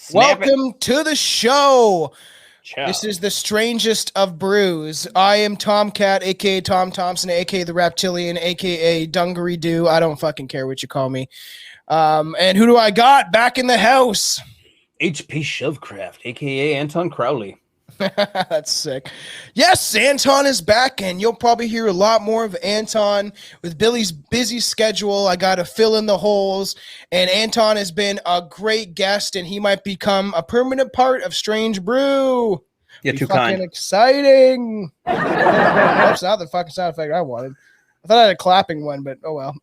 Snap it. Welcome to the show. Ciao. This is the strangest of brews. I am Tomcat, aka Tom Thompson, aka the Reptilian, aka Dungaree Doo. I don't fucking care what you call me. And who do I got back in the house? HP Shovecraft, aka Anton Crowley. That's sick. Yes, Anton is back, and you'll probably hear a lot more of Anton with Billy's busy schedule. I got to fill in the holes, and Anton has been a great guest, and he might become a permanent part of Strange Brew. You're too kind. Exciting. That's not the fucking sound effect I wanted. I thought I had a clapping one, but oh well.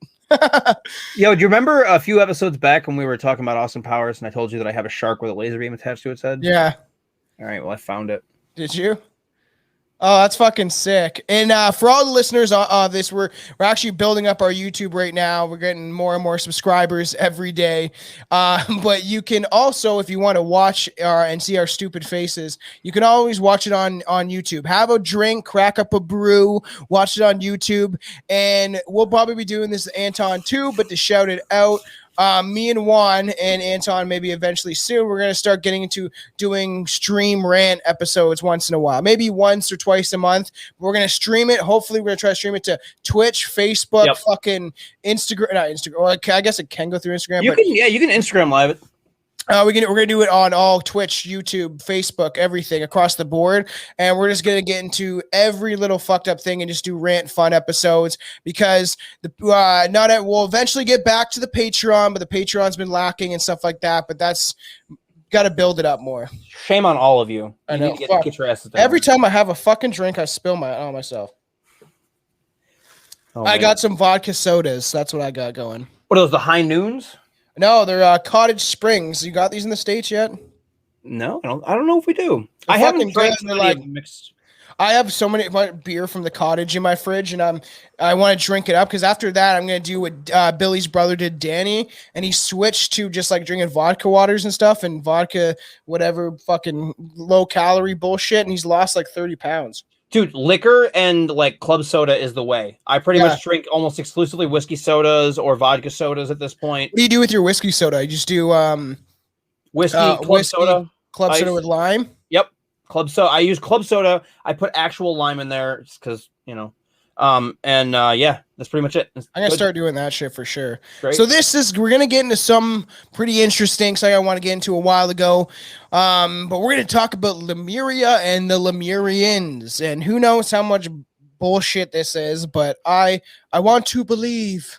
Yo, do you remember a few episodes back when we were talking about Austin Powers, and I told you that I have a shark with a laser beam attached to its head? Yeah. All right, well, I found it. Did you? Oh, that's fucking sick. And for all the listeners on this, we're actually building up our YouTube right now. We're getting more and more subscribers every day. But you can also, if you want to watch and see our stupid faces, you can always watch it on YouTube. Have a drink, crack up a brew, watch it on YouTube. And we'll probably be doing this to Anton too, but to shout it out, me and Juan and Anton, maybe eventually soon, we're going to start getting into doing stream rant episodes once in a while, maybe once or twice a month. We're going to stream it. Hopefully we're going to try to stream it to Twitch, Facebook, fucking Instagram, not Instagram. Well, I guess it can go through Instagram. You can Instagram live it. We're gonna do it on all Twitch, YouTube, Facebook, everything across the board, and we're just gonna get into every little fucked up thing and just do rant fun episodes because we'll eventually get back to the Patreon, but the Patreon's been lacking and stuff like that. But that's got to build it up more. Shame on all of you. I know. Get your asses down. Every time I have a fucking drink, I spill on myself. Oh, I got some vodka sodas. That's what I got going. What are those? The High Noons? No, they're Cottage Springs. You got these in the States yet? No, I don't know if we do. I haven't drank mixed. I have so many beer from the cottage in my fridge, and I want to drink it up because after that, I'm going to do what Billy's brother did, Danny, and he switched to just like drinking vodka waters and stuff and vodka, whatever fucking low calorie bullshit, and he's lost like 30 pounds. Dude, liquor and like club soda is the way. I pretty much drink almost exclusively whiskey sodas or vodka sodas at this point. What do you do with your whiskey soda? You just do whiskey, soda, club soda with lime? Yep. Club soda. I use club soda. I put actual lime in there just because, yeah, that's pretty much it. I'm going to start doing that shit for sure. Great. So we're going to get into some pretty interesting stuff I want to get into a while ago. But we're going to talk about Lemuria and the Lemurians. And who knows how much bullshit this is, but I want to believe.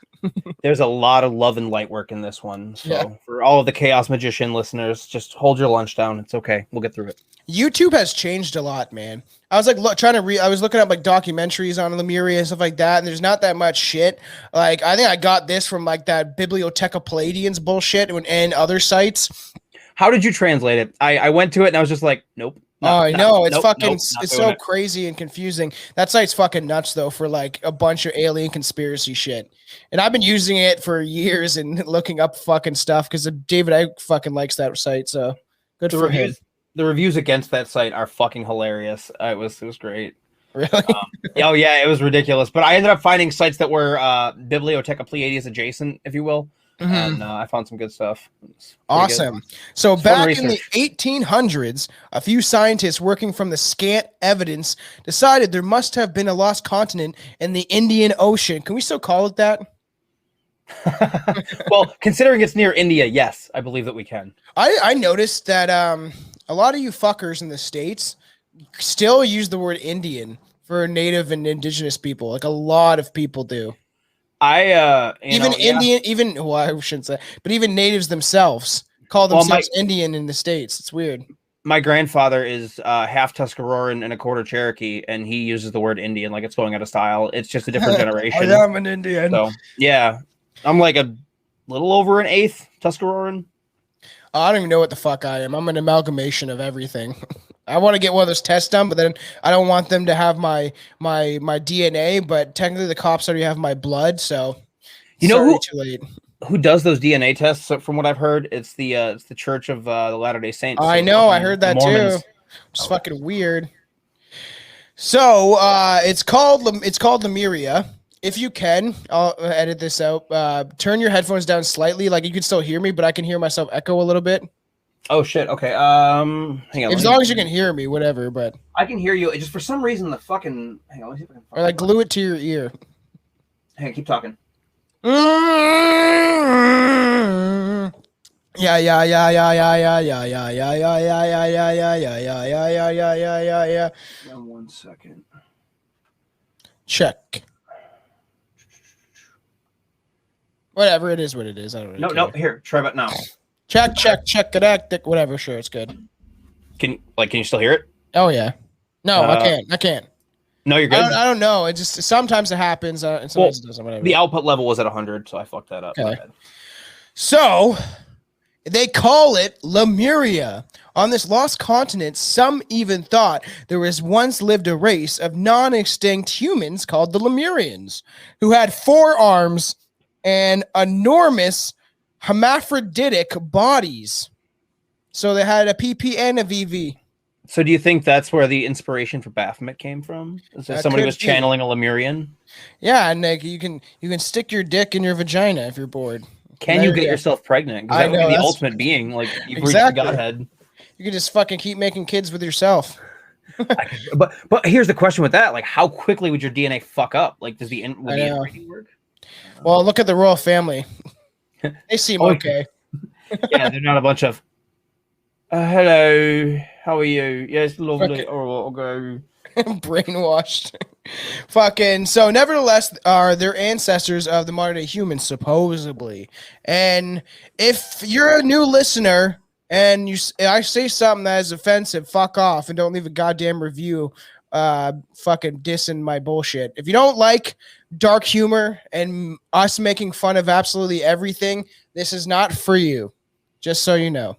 There's a lot of love and light work in this one. So for all of the Chaos Magician listeners, just hold your lunch down. It's okay. We'll get through it. YouTube has changed a lot, man. I was like I was looking up like documentaries on Lemuria and stuff like that, and there's not that much shit. Like I think I got this from like that Bibliotheca Palladians bullshit and other sites. How did you translate it? I went to it and I was just like, nope. I know it's it's so crazy and confusing. That site's fucking nuts though for like a bunch of alien conspiracy shit. And I've been using it for years and looking up fucking stuff because David I fucking likes that site. So good for him. The reviews against that site are fucking hilarious. It was great. Really? Oh yeah, it was ridiculous. But I ended up finding sites that were Bibliotheca Pleiades adjacent, if you will. Mm-hmm. And I found some good stuff. Awesome. Good. So back in the 1800s, a few scientists working from the scant evidence decided there must have been a lost continent in the Indian Ocean. Can we still call it that? Well, considering it's near India, yes, I believe that we can. I noticed that a lot of you fuckers in the States still use the word Indian for native and indigenous people. Like a lot of people do. I shouldn't say, but even natives themselves call themselves Indian in the States. It's weird. My grandfather is half Tuscaroran and a quarter Cherokee, and he uses the word Indian like it's going out of style. It's just a different generation. I am an Indian. So yeah, I'm like a little over an eighth Tuscaroran. I don't even know what the fuck I am. I'm an amalgamation of everything. I want to get one of those tests done, but then I don't want them to have my DNA. But technically, the cops already have my blood, so who does those DNA tests? From what I've heard, it's the Church of the Latter-day Saints. I know, I heard that too. It's fucking weird. So it's called Lemuria. If you can, I'll edit this out. Turn your headphones down slightly, like you can still hear me, but I can hear myself echo a little bit. Oh shit. Okay. Hang on. As long as you can hear me, whatever. But I can hear you. It just for some reason the fucking. Hang on. Let me see if I can. Or like glue it to your ear. Hang on. Keep talking. Yeah. One second. Check. Whatever it is, what it is. I don't really care. No. Here, try it now. Check. Connect. Whatever. Sure, it's good. Can you still hear it? Oh yeah. No, I can't. No, you're good. I don't know. It just sometimes it happens, and sometimes it doesn't. Whatever. The output level was at 100, so I fucked that up. Okay. So they call it Lemuria. On this lost continent, some even thought there was once lived a race of non-extinct humans called the Lemurians, who had 4 arms and enormous hermaphroditic bodies. So they had a PP and a VV. So do you think that's where the inspiration for Baphomet came from? Is that somebody was channeling a Lemurian? Yeah, and like you can stick your dick in your vagina if you're bored. Can you get yourself pregnant? Because that would be the ultimate being. Like you've reached the Godhead. You can just fucking keep making kids with yourself. But here's the question with that: like, how quickly would your DNA fuck up? Like, does the inbreeding work? Well, look at the royal family. They seem okay. Yeah, they're not a bunch of. Hello, how are you? Yes, lovely. I'll go. Brainwashed. Fucking. So, nevertheless, are their ancestors of the modern day humans, supposedly. And if you're a new listener and I say something that is offensive, fuck off and don't leave a goddamn review. Fucking dissing my bullshit. If you don't like dark humor and us making fun of absolutely everything, this is not for you. Just so you know.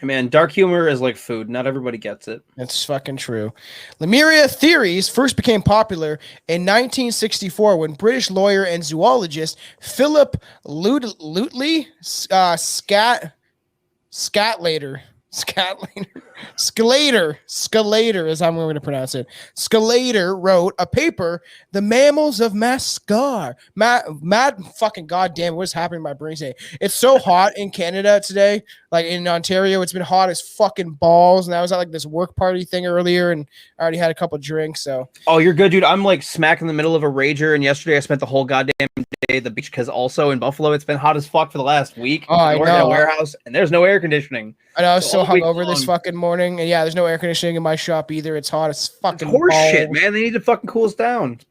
Man, dark humor is like food. Not everybody gets it. That's fucking true. Lemuria theories first became popular in 1964 when British lawyer and zoologist Philip Sclater is how I'm going to pronounce it. Sclater wrote a paper, The Mammals of Madagascar. Mad fucking goddamn, what's happening to my brain today? It's so hot in Canada today. Like in Ontario, it's been hot as fucking balls. And I was at like this work party thing earlier and I already had a couple drinks. So, oh, you're good, dude. I'm like smack in the middle of a rager. And yesterday I spent the whole goddamn day at the beach because also in Buffalo, it's been hot as fuck for the last week. Oh, I know. We're in a warehouse and there's no air conditioning. I know I was so hungover this fucking morning. And yeah, there's no air conditioning in my shop either. It's hot as fucking horse shit, man. They need to fucking cool us down.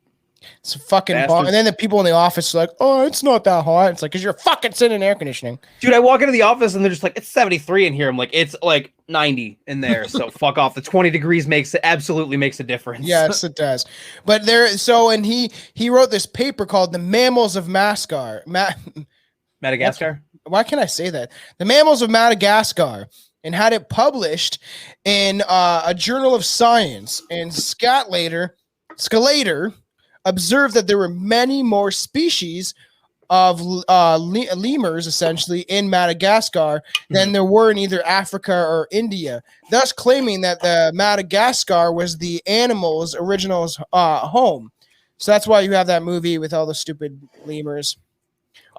It's a fucking ball. And then the people in the office are like, oh, it's not that hot. It's like, because you're fucking sitting in air conditioning. Dude, I walk into the office and they're just like, it's 73 in here. I'm like, it's like 90 in there. So fuck off. The 20 degrees absolutely makes a difference. Yes, it does. But and he wrote this paper called The Mammals of Madagascar. Madagascar? Why can't I say that? The Mammals of Madagascar. And had it published in a journal of science. And Sclater observed that there were many more species of lemurs, essentially, in Madagascar than there were in either Africa or India, thus claiming that the Madagascar was the animal's original home. So that's why you have that movie with all the stupid lemurs,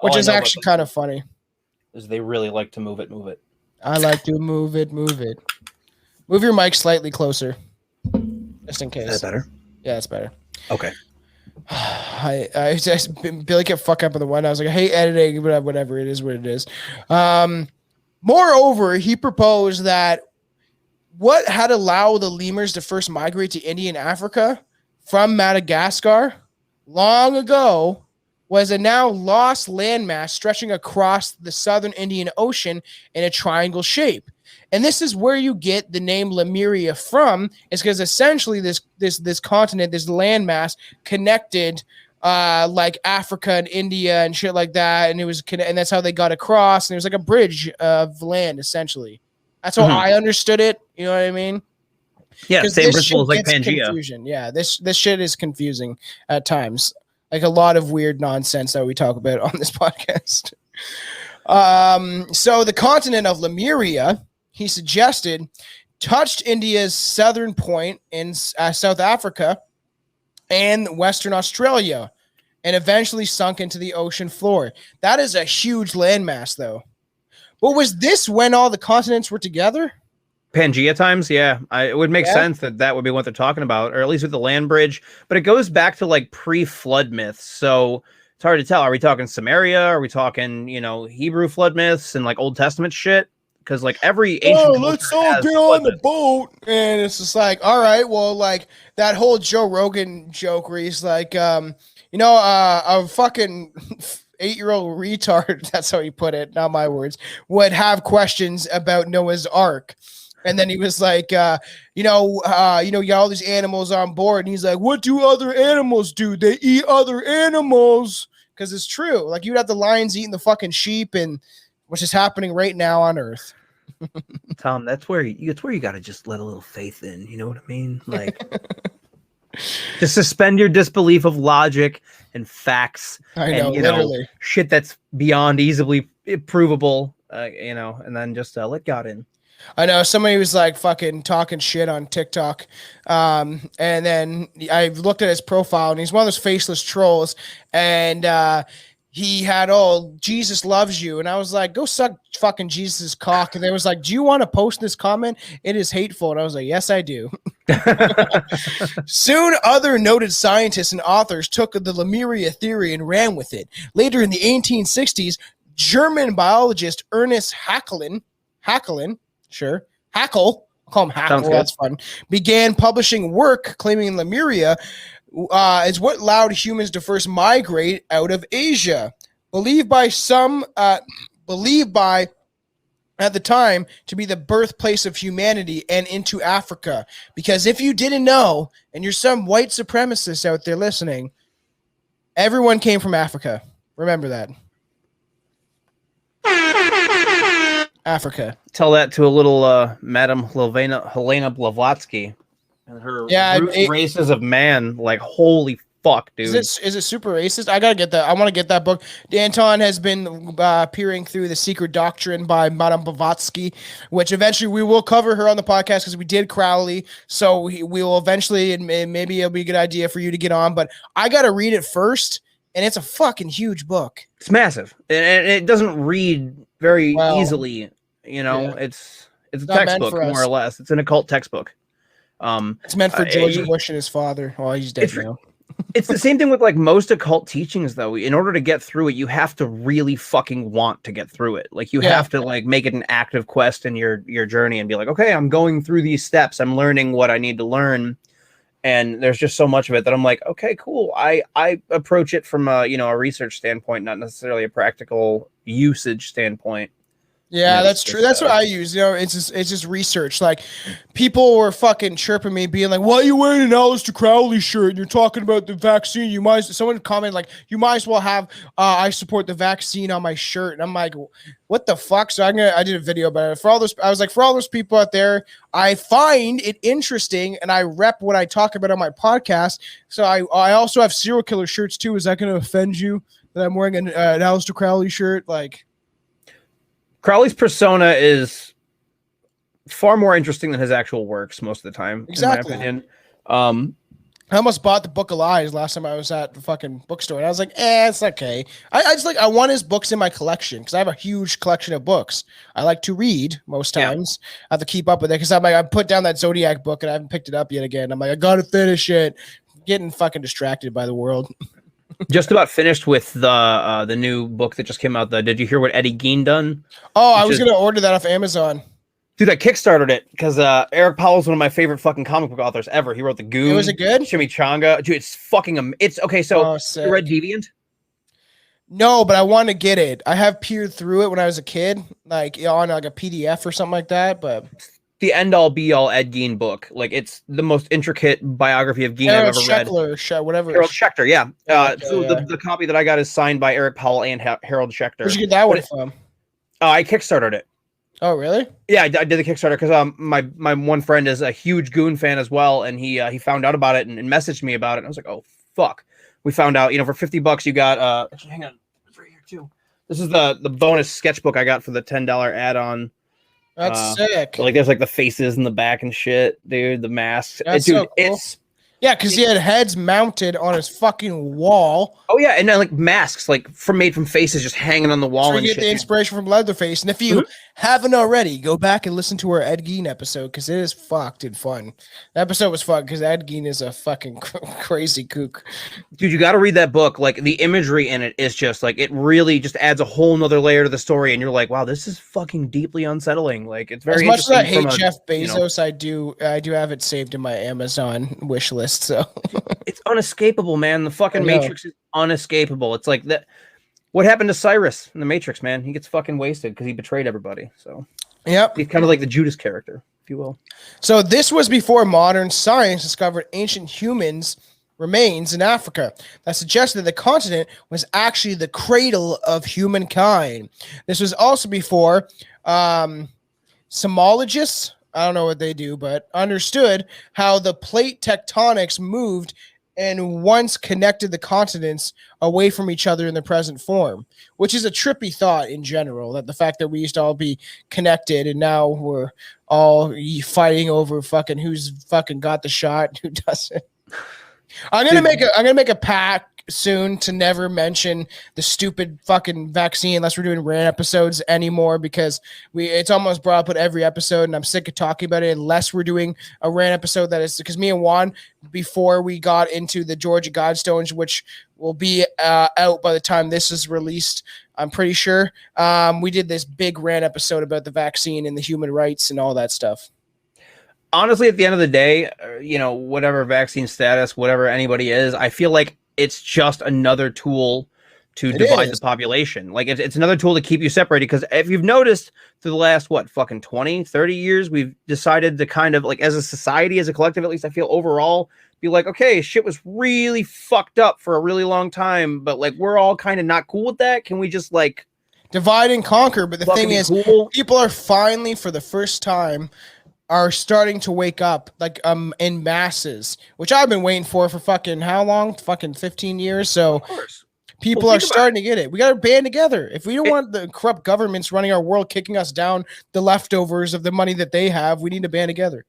which is actually kind of funny. Is they really like to move it. I like to move it. Move your mic slightly closer, just in case. Is that better? Yeah, it's better. Okay. I just Billy kept fucking up on the one. I was like, I hate editing, but whatever. It is what it is. Moreover, he proposed that what had allowed the lemurs to first migrate to India and Africa from Madagascar long ago was a now lost landmass stretching across the southern Indian Ocean in a triangle shape. And this is where you get the name Lemuria from, is because essentially this continent, this landmass connected like Africa and India and shit like that, and and that's how they got across, and it was like a bridge of land, essentially. That's how I understood it. You know what I mean? Yeah, same principle as like Pangea. Confusion. Yeah, this shit is confusing at times. Like a lot of weird nonsense that we talk about on this podcast. So the continent of Lemuria, he suggested, touched India's southern point in South Africa and Western Australia, and eventually sunk into the ocean floor. That is a huge landmass, though. Well, was this when all the continents were together? Pangea times, yeah. It would make sense that would be what they're talking about, or at least with the land bridge. But it goes back to like pre-flood myths, so it's hard to tell. Are we talking Samaria? Are we talking, Hebrew flood myths and like Old Testament shit? Because like every ancient culture let's all has get on the boat, and it's just like, all right, well, like that whole Joe Rogan joke where he's like, a fucking 8-year-old retard, that's how he put it, not my words, would have questions about Noah's Ark. And then he was like, you got all these animals on board. And he's like, what do other animals do? They eat other animals. Because it's true. Like, you'd have the lions eating the fucking sheep, and which is happening right now on Earth. Tom, that's where you got to just let a little faith in. You know what I mean? Like, just suspend your disbelief of logic and facts. I know, literally. Shit that's beyond easily provable, and then just let God in. I know somebody was like fucking talking shit on TikTok. And then I looked at his profile, and he's one of those faceless trolls. And he had, Jesus loves you. And I was like, go suck fucking Jesus' cock. And they was like, do you want to post this comment? It is hateful. And I was like, yes, I do. Soon, other noted scientists and authors took the Lemuria theory and ran with it. Later in the 1860s, German biologist Ernest Haeckel, I'll call him Haeckel, that's fun, began publishing work claiming Lemuria is what allowed humans to first migrate out of Asia. Believed by at the time to be the birthplace of humanity and into Africa. Because if you didn't know, and you're some white supremacist out there listening, everyone came from Africa. Remember that. Africa. Tell that to a little Madame Helena Blavatsky and her races of man. Like, holy fuck, dude. Is it super racist? I gotta get that. I want to get that book. Danton has been peering through The Secret Doctrine by Madame Blavatsky, which eventually we will cover her on the podcast because we did Crowley. So we will eventually, and maybe it'll be a good idea for you to get on. But I gotta read it first, and it's a fucking huge book. It's massive, and it doesn't read very easily. It's a textbook, more or less. It's an occult textbook. It's meant for George Bush and his father. Oh, he's dead now. It's the same thing with like most occult teachings, though. In order to get through it, you have to really fucking want to get through it. Like, you have to like make it an active quest in your journey and be like, okay, I'm going through these steps. I'm learning what I need to learn. And there's just so much of it that I'm like, okay, cool. I approach it from a research standpoint, not necessarily a practical usage standpoint. Yeah, that's true. That's what I use. It's just research. Like, people were fucking chirping me, being like, "Why are you wearing an Aleister Crowley shirt? And you're talking about the vaccine. Someone commented like, you might as well have I support the vaccine on my shirt." And I'm like, what the fuck? So I did a video about it. For all those people out there, I find it interesting, and I rep what I talk about on my podcast. So I also have serial killer shirts too. Is that going to offend you that I'm wearing an Aleister Crowley shirt? Like, Crowley's persona is far more interesting than his actual works most of the time. Exactly. In my opinion. I almost bought the Book of Lies last time I was at the fucking bookstore, and I was like, it's okay. I want his books in my collection because I have a huge collection of books. I like to read most times. I have to keep up with it because I put down that Zodiac book and I haven't picked it up yet again. I'm like, I gotta finish it. Getting fucking distracted by the world. Just about finished with the new book that just came out. Did you hear what Eddie Gein done? Oh, I was gonna order that off Amazon. Dude, I kickstarted it because Eric Powell's one of my favorite fucking comic book authors ever. He wrote The Goon. Was it good? Chimichanga. Dude, it's fucking it's okay. So you read Deviant? No, but I want to get it. I have peered through it when I was a kid, like on like a PDF or something like that. But the end all be all Ed Gein book. Like, it's the most intricate biography of Gein I've ever read. Harold Schechter, yeah. The copy that I got is signed by Eric Powell and Harold Schechter. Where'd you get that one from? I kickstarted it. Oh, really? Yeah, I did the Kickstarter because my one friend is a huge Goon fan as well, and he found out about it and messaged me about it. And I was like, oh fuck. We found out, for $50 you got actually, hang on, it's right here too. This is the bonus sketchbook I got for the $10 add-on. That's sick. Like, there's like the faces in the back and shit, dude. The masks. That's so cool. Yeah, because he had heads mounted on his fucking wall. Oh yeah, and then like masks, like made from faces, just hanging on the wall So and you get shit. the inspiration from Leatherface. And if you haven't already, go back and listen to our Ed Gein episode because it is fucked and fun. The episode was fun because Ed Gein is a fucking crazy kook. Dude, you got to read that book. Like the imagery in it is just like it really just adds a whole nother layer to the story, and you're like, wow, this is fucking deeply unsettling. Like it's very as much as I hate from Jeff Bezos, I do have it saved in my Amazon wish list. So it's unescapable, man. The fucking Matrix is unescapable. It's like that. What happened to Cyrus in the Matrix, man? He gets fucking wasted because he betrayed everybody. So, yep, he's kind of like the Judas character, if you will. So this was before modern science discovered ancient humans remains in Africa that suggested that the continent was actually the cradle of humankind. This was also before zoologists, I don't know what they do, but understood how the plate tectonics moved and once connected the continents away from each other in the present form, which is a trippy thought in general, that the fact that we used to all be connected and now we're all fighting over fucking who's fucking got the shot, who doesn't. I'm gonna make a pact soon to never mention the stupid fucking vaccine unless we're doing rant episodes anymore, because it's almost brought up at every episode and I'm sick of talking about it unless we're doing a rant episode. That is because me and Juan, before we got into the Georgia Guidestones, which will be out by the time this is released, I'm pretty sure, we did this big rant episode about the vaccine and the human rights and all that stuff. Honestly, at the end of the day, whatever vaccine status, whatever anybody is, I feel like it's just another tool to divide the population. Like it's another tool to keep you separated. Because if you've noticed through the last, fucking 20, 30 years, we've decided to kind of like as a society, as a collective, at least I feel overall, be like, okay, shit was really fucked up for a really long time. But like, we're all kind of not cool with that. Can we just like divide and conquer? But the thing is, people are finally, for the first time, are starting to wake up in masses, which I've been waiting for fucking how long? Fucking 15 years. So people are starting to get it. We got to band together. If we don't want the corrupt governments running our world, kicking us down the leftovers of the money that they have, we need to band together.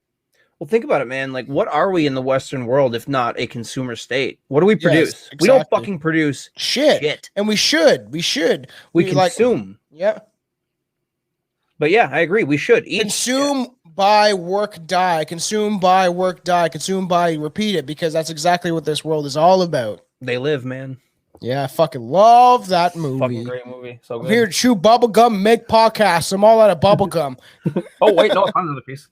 Well, think about it, man. Like, what are we in the Western world if not a consumer state? What do we produce? Yes, exactly. We don't fucking produce shit. And we should. We consume. Yeah. But yeah, I agree. We should consume, buy, work, die. Consume, buy, work, die. Consume, buy, repeat it, because that's exactly what this world is all about. They live, man. Yeah, I fucking love that movie. Fucking great movie. So good. I'm here to chew bubble gum, make podcasts. I'm all out of bubble gum. Oh, wait, no, I found another piece.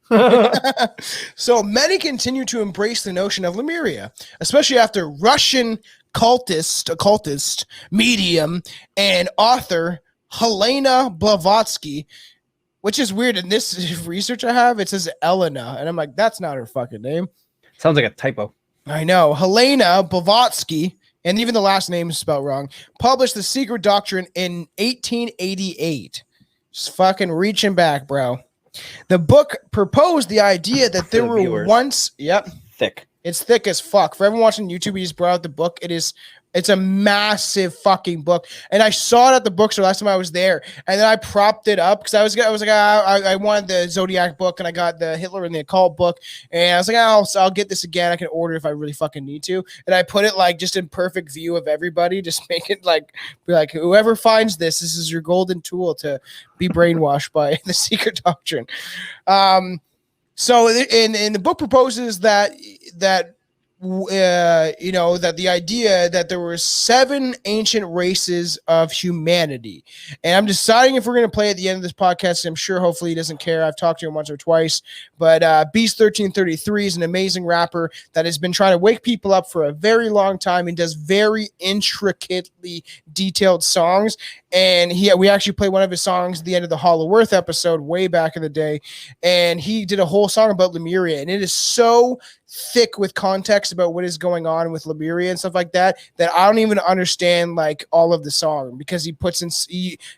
So many continue to embrace the notion of Lemuria, especially after Russian occultist, medium, and author Helena Blavatsky, which is weird. In this research I have, it says Elena, and I'm like, that's not her fucking name. Sounds like a typo. I know. Helena Blavatsky, and even the last name is spelled wrong, published The Secret Doctrine in 1888. Just fucking reaching back, bro. The book proposed the idea that there were once... Yep. Thick. It's thick as fuck. For everyone watching YouTube, he just brought out the book. It's a massive fucking book, and I saw it at the bookstore last time I was there, and then I propped it up because I was like, I wanted the Zodiac book, and I got the Hitler and the Occult book, and I was like, I'll get this again. I can order if I really fucking need to, and I put it like just in perfect view of everybody, just make it be like whoever finds this is your golden tool to be brainwashed by the Secret Doctrine. So in the book proposes that the idea that there were 7 ancient races of humanity. And I'm deciding if we're going to play at the end of this podcast. I'm sure hopefully he doesn't care. I've talked to him once or twice, but Beast 1333 is an amazing rapper that has been trying to wake people up for a very long time and does very intricately detailed songs. And we actually played one of his songs at the end of the Hall of Earth episode way back in the day. And he did a whole song about Lemuria. And it is so thick with context about what is going on with Lemuria and stuff like that I don't even understand like all of the song, because he puts in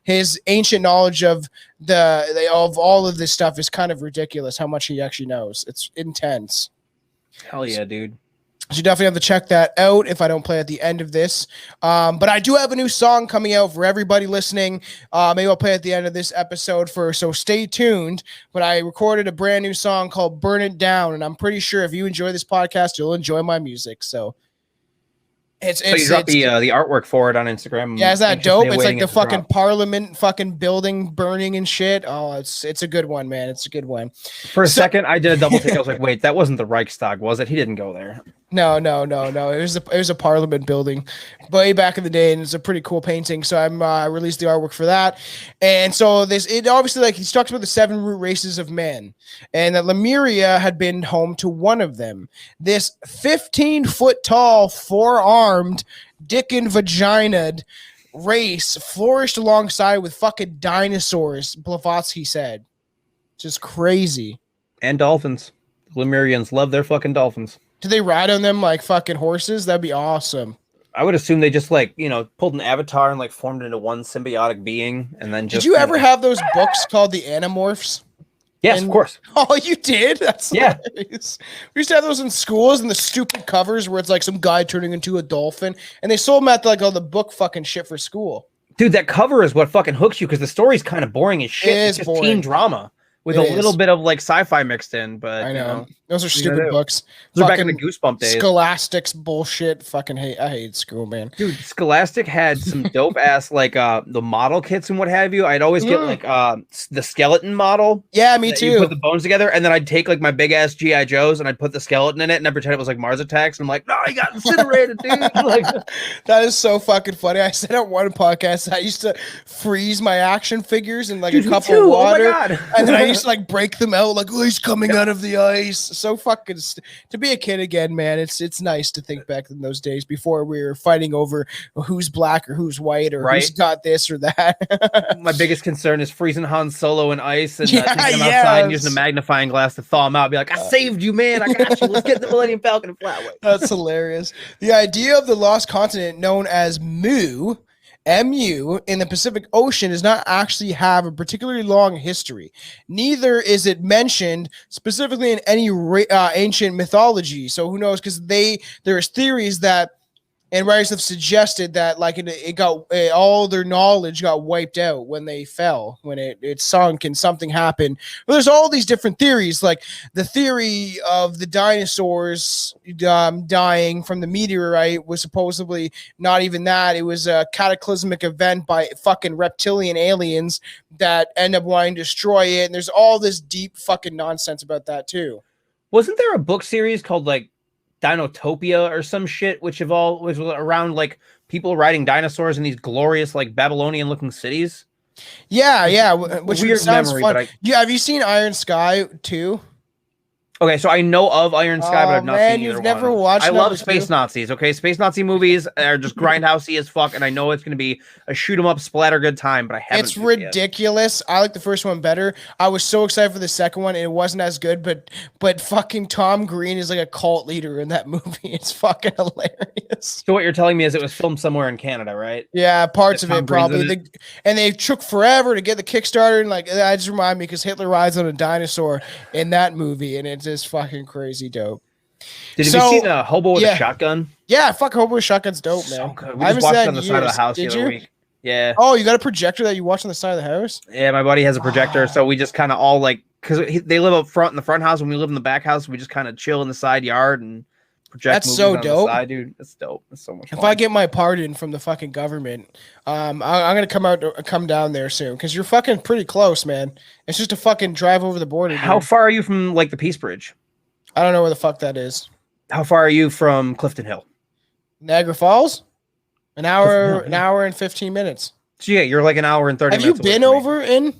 his ancient knowledge of of all of this stuff is kind of ridiculous how much he actually knows. It's intense. Hell yeah, dude. So you definitely have to check that out if I don't play at the end of this. But I do have a new song coming out for everybody listening. Maybe I'll play at the end of this episode so stay tuned. But I recorded a brand new song called Burn It Down, and I'm pretty sure if you enjoy this podcast, you'll enjoy my music. So So you dropped the artwork for it on Instagram. Yeah, is that dope? It's like the fucking drop. parliament fucking building burning and shit. Oh, it's a good one, man. It's a good one. For a second, I did a double take. I was like, wait, that wasn't the Reichstag, was it? He didn't go there. No. It was a parliament building way back in the day, and it's a pretty cool painting. So I released the artwork for that. And so it obviously, like, he talks about the 7 root races of men, and that Lemuria had been home to one of them. This 15-foot tall, 4-armed, dick and vaginaed race flourished alongside with fucking dinosaurs, Blavatsky said. Just crazy. And dolphins. Lemurians love their fucking dolphins. Do they ride on them like fucking horses? That'd be awesome. I would assume they just, like, you know, pulled an avatar and like formed into one symbiotic being, and then just. Did you ever have those books called the Animorphs? Yes, of course. Oh, you did? That's hilarious. We used to have those in schools, and the stupid covers where it's like some guy turning into a dolphin, and they sold them at like all the book fucking shit for school. Dude, that cover is what fucking hooks you, because the story's kind of boring as shit. It's just boring. Teen drama with a little bit of like sci-fi mixed in, but I know those are stupid books. Those are back in the Goosebump days. Scholastic's bullshit. Fucking I hate school, man. Dude, Scholastic had some dope ass like the model kits and what have you. I'd always get like the skeleton model. Yeah, me too. You put the bones together, and then I'd take like my big ass GI Joes and I'd put the skeleton in it, and I'd pretend it was like Mars Attacks. And I'm like, no, he got incinerated, dude. Like, that is so fucking funny. I said on one podcast I used to freeze my action figures in like a cup of water, and then I used to like break them out like, oh, he's coming out of the ice. So fucking to be a kid again, man. It's nice to think back in those days before we were fighting over who's black or who's white or who's got this or that. My biggest concern is freezing Han Solo in ice and taking him outside and using a magnifying glass to thaw him out. Be like, I saved you, man. I got you. Let's get the Millennium Falcon and fly away. That's hilarious. The idea of the lost continent known as MU in the Pacific Ocean does not actually have a particularly long history. Neither is it mentioned specifically in any ancient mythology. So who knows? Because there's theories that, and writers have suggested that like it got all their knowledge got wiped out when they fell, when it sunk and something happened. Well, there's all these different theories, like the theory of the dinosaurs dying from the meteorite was supposedly not even that. It was a cataclysmic event by fucking reptilian aliens that end up wanting to destroy it. And there's all this deep fucking nonsense about that too. Wasn't there a book series called like Dinotopia or some shit, which was around like people riding dinosaurs in these glorious like Babylonian looking cities? Yeah, which weird sounds memory, fun. Yeah, have you seen Iron Sky too? Okay, so I know of Iron Sky, but I've not seen either you've never watched. I love Space Nazis. Okay, Space Nazi movies are just grindhousey as fuck, and I know it's going to be a shoot 'em up, splatter good time, but I haven't. It's ridiculous. I like the first one better. I was so excited for the second one, and it wasn't as good. But fucking Tom Green is like a cult leader in that movie. It's fucking hilarious. So what you're telling me is it was filmed somewhere in Canada, right? Yeah, parts of it probably. And they took forever to get the Kickstarter, and like that just reminded me because Hitler rides on a dinosaur in that movie, and it's just fucking crazy dope. Have you seen a Hobo with a Shotgun? Yeah, fuck, Hobo with a Shotgun's dope, man. So good. We just watched it on the side of the house the other week. Yeah. Oh, you got a projector that you watch on the side of the house? Yeah, my buddy has a projector, so we just kind of all like, because they live up front in the front house, when we live in the back house, we just kind of chill in the side yard and project. That's so dope, side, dude. That's dope. That's so much fun. If I get my pardon from the fucking government, I'm gonna come down there soon because you're fucking pretty close, man. It's just a fucking drive over the border. How far are you from like the Peace Bridge? I don't know where the fuck that is. How far are you from Clifton Hill? Niagara Falls? An hour and 15 minutes. So yeah, you're like an hour and 30 minutes. Have you been over in?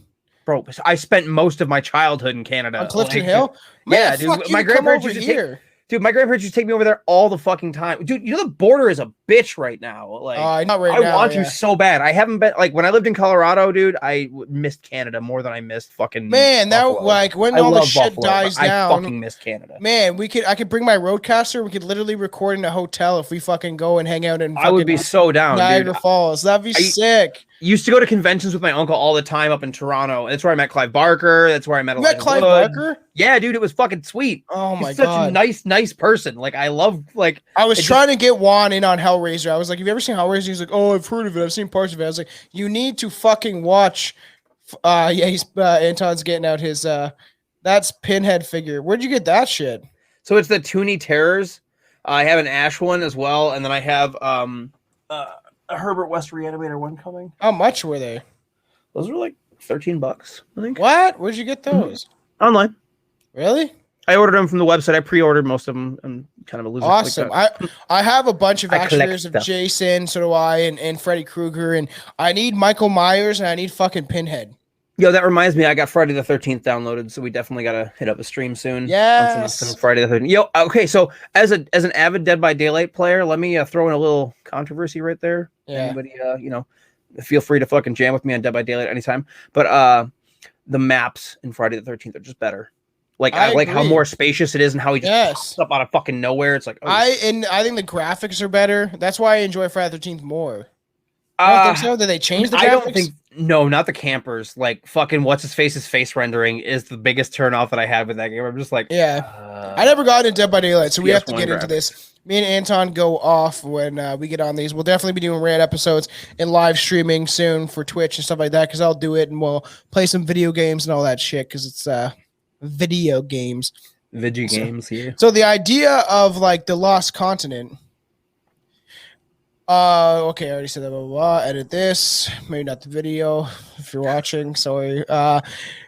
Bro, I spent most of my childhood in Canada. On Clifton Hill? Man, yeah, dude. My grandparents used to here. Dude, my grandparents used to take me over there all the fucking time. Dude, you know the border is a bitch right now. Like, not right now, I want to so bad. I haven't been like when I lived in Colorado, dude. I missed Canada more than I missed fucking. Man, Buffalo. that like when all the shit dies down. I fucking miss Canada. Man, I could bring my Roadcaster. We could literally record in a hotel if we fucking go and hang out in. I would be so down. Niagara Falls. That'd be sick. Used to go to conventions with my uncle all the time up in Toronto. That's where I met Clive Barker. That's where I met. You met Clive Barker? Yeah, dude, it was fucking sweet. Oh my god, such a nice person. Like I love like. I was trying to get Juan in on Hellraiser. I was like, "Have you ever seen Hellraiser?" He's like, "Oh, I've heard of it. I've seen parts of it." I was like, "You need to fucking watch." He's Anton's getting out his that's Pinhead figure. Where'd you get that shit? So it's the Toonie Terrors. I have an Ash one as well, and then I have a Herbert West Reanimator one coming. How much were they? Those were like $13, I think. What? Where'd you get those? Online. Really? I ordered them from the website. I pre-ordered most of them. I'm kind of a loser. Awesome. Like I have a bunch of action figures of stuff. Jason, so do I, and Freddy Krueger, and I need Michael Myers, and I need fucking Pinhead. Yo, that reminds me, I got Friday the 13th downloaded, so we definitely got to hit up a stream soon. Yes. Some Friday the 13th. Yo, okay, so as an avid Dead by Daylight player, let me throw in a little controversy right there. Yeah. Anybody, feel free to fucking jam with me on Dead by Daylight anytime. But the maps in Friday the 13th are just better. Like I like how more spacious it is and how he just pops up out of fucking nowhere. It's like I think the graphics are better. That's why I enjoy Friday the 13th more. I don't think so. Did they change the graphics? I don't think. No, not the campers. Like fucking what's his face's face rendering is the biggest turnoff that I had with that game. I'm just like, I never got into Dead by Daylight, so we have to get into this. Me and Anton go off when we get on these. We'll definitely be doing rant episodes and live streaming soon for Twitch and stuff like that. Because I'll do it and we'll play some video games and all that shit. Because it's video games. Video games, yeah. So the idea of like the Lost Continent. Okay, I already said that, blah, blah, blah. Edit this. Maybe not the video if you're watching. Sorry.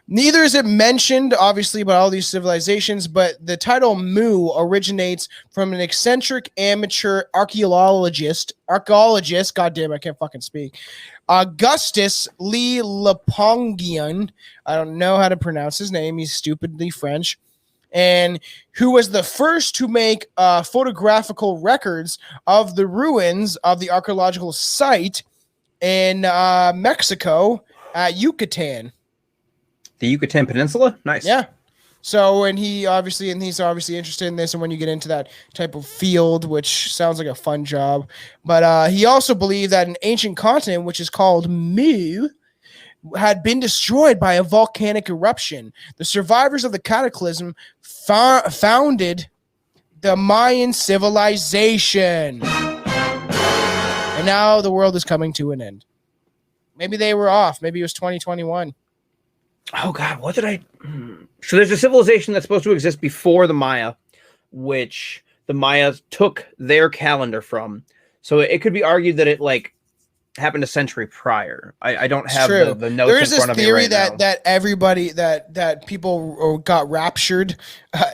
Neither is it mentioned, obviously, about all these civilizations, but the title Mu originates from an eccentric amateur archaeologist, goddamn, I can't fucking speak, Augustus Lee Lepongian. I don't know how to pronounce his name. He's stupidly French. And who was the first to make photographical records of the ruins of the archaeological site in Mexico at Yucatan. The Yucatan Peninsula? Nice. Yeah. So, he's obviously interested in this, and when you get into that type of field, which sounds like a fun job, but he also believed that an ancient continent, which is called Mu, had been destroyed by a volcanic eruption. The survivors of the cataclysm founded the Mayan civilization. And now the world is coming to an end. Maybe they were off. Maybe it was 2021. Oh, God, what did I... So there's a civilization that's supposed to exist before the Maya, which the Mayas took their calendar from. So it could be argued that it, like, happened a century prior. I don't have the notes there is in front of me theory right that now. that everybody that people got raptured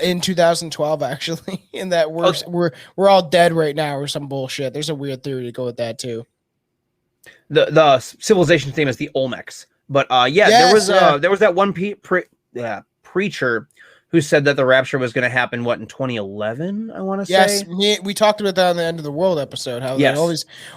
in 2012 actually, and that we're all dead right now or some bullshit. There's a weird theory to go with that too. The civilization theme is the Olmecs, but there was that one preacher who said that the rapture was going to happen, in 2011, I want to say? Yes, we talked about that on the End of the World episode, how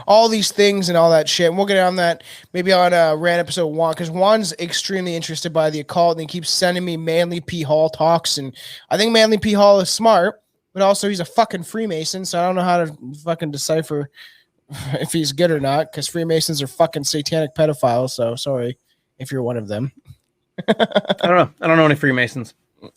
all these things and all that shit. And we'll get on that maybe on rant episode 1, because Juan's extremely interested by the occult, and he keeps sending me Manly P. Hall talks, and I think Manly P. Hall is smart, but also he's a fucking Freemason, so I don't know how to fucking decipher if he's good or not, because Freemasons are fucking satanic pedophiles, so sorry if you're one of them. I don't know any Freemasons.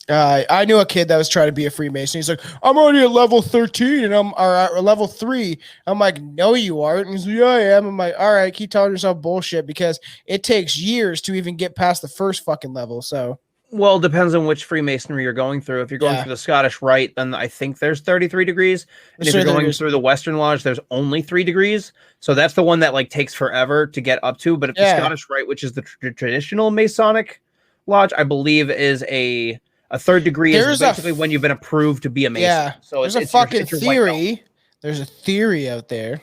I knew a kid that was trying to be a Freemason. He's like, I'm already at level 13 and I'm at level 3. I'm like, no, you aren't. And he's like, yeah, I am. I'm like, all right, keep telling yourself bullshit because it takes years to even get past the first fucking level. So, well, it depends on which Freemasonry you're going through. If you're going through the Scottish Rite, then I think there's 33 degrees. And if you're going through the Western Lodge, there's only 3 degrees. So that's the one that like takes forever to get up to. But if the Scottish Rite, which is the traditional Masonic lodge, I believe is a 3rd degree is basically when you've been approved to be a Mason. Yeah. So there's a fucking theory. There's a theory out there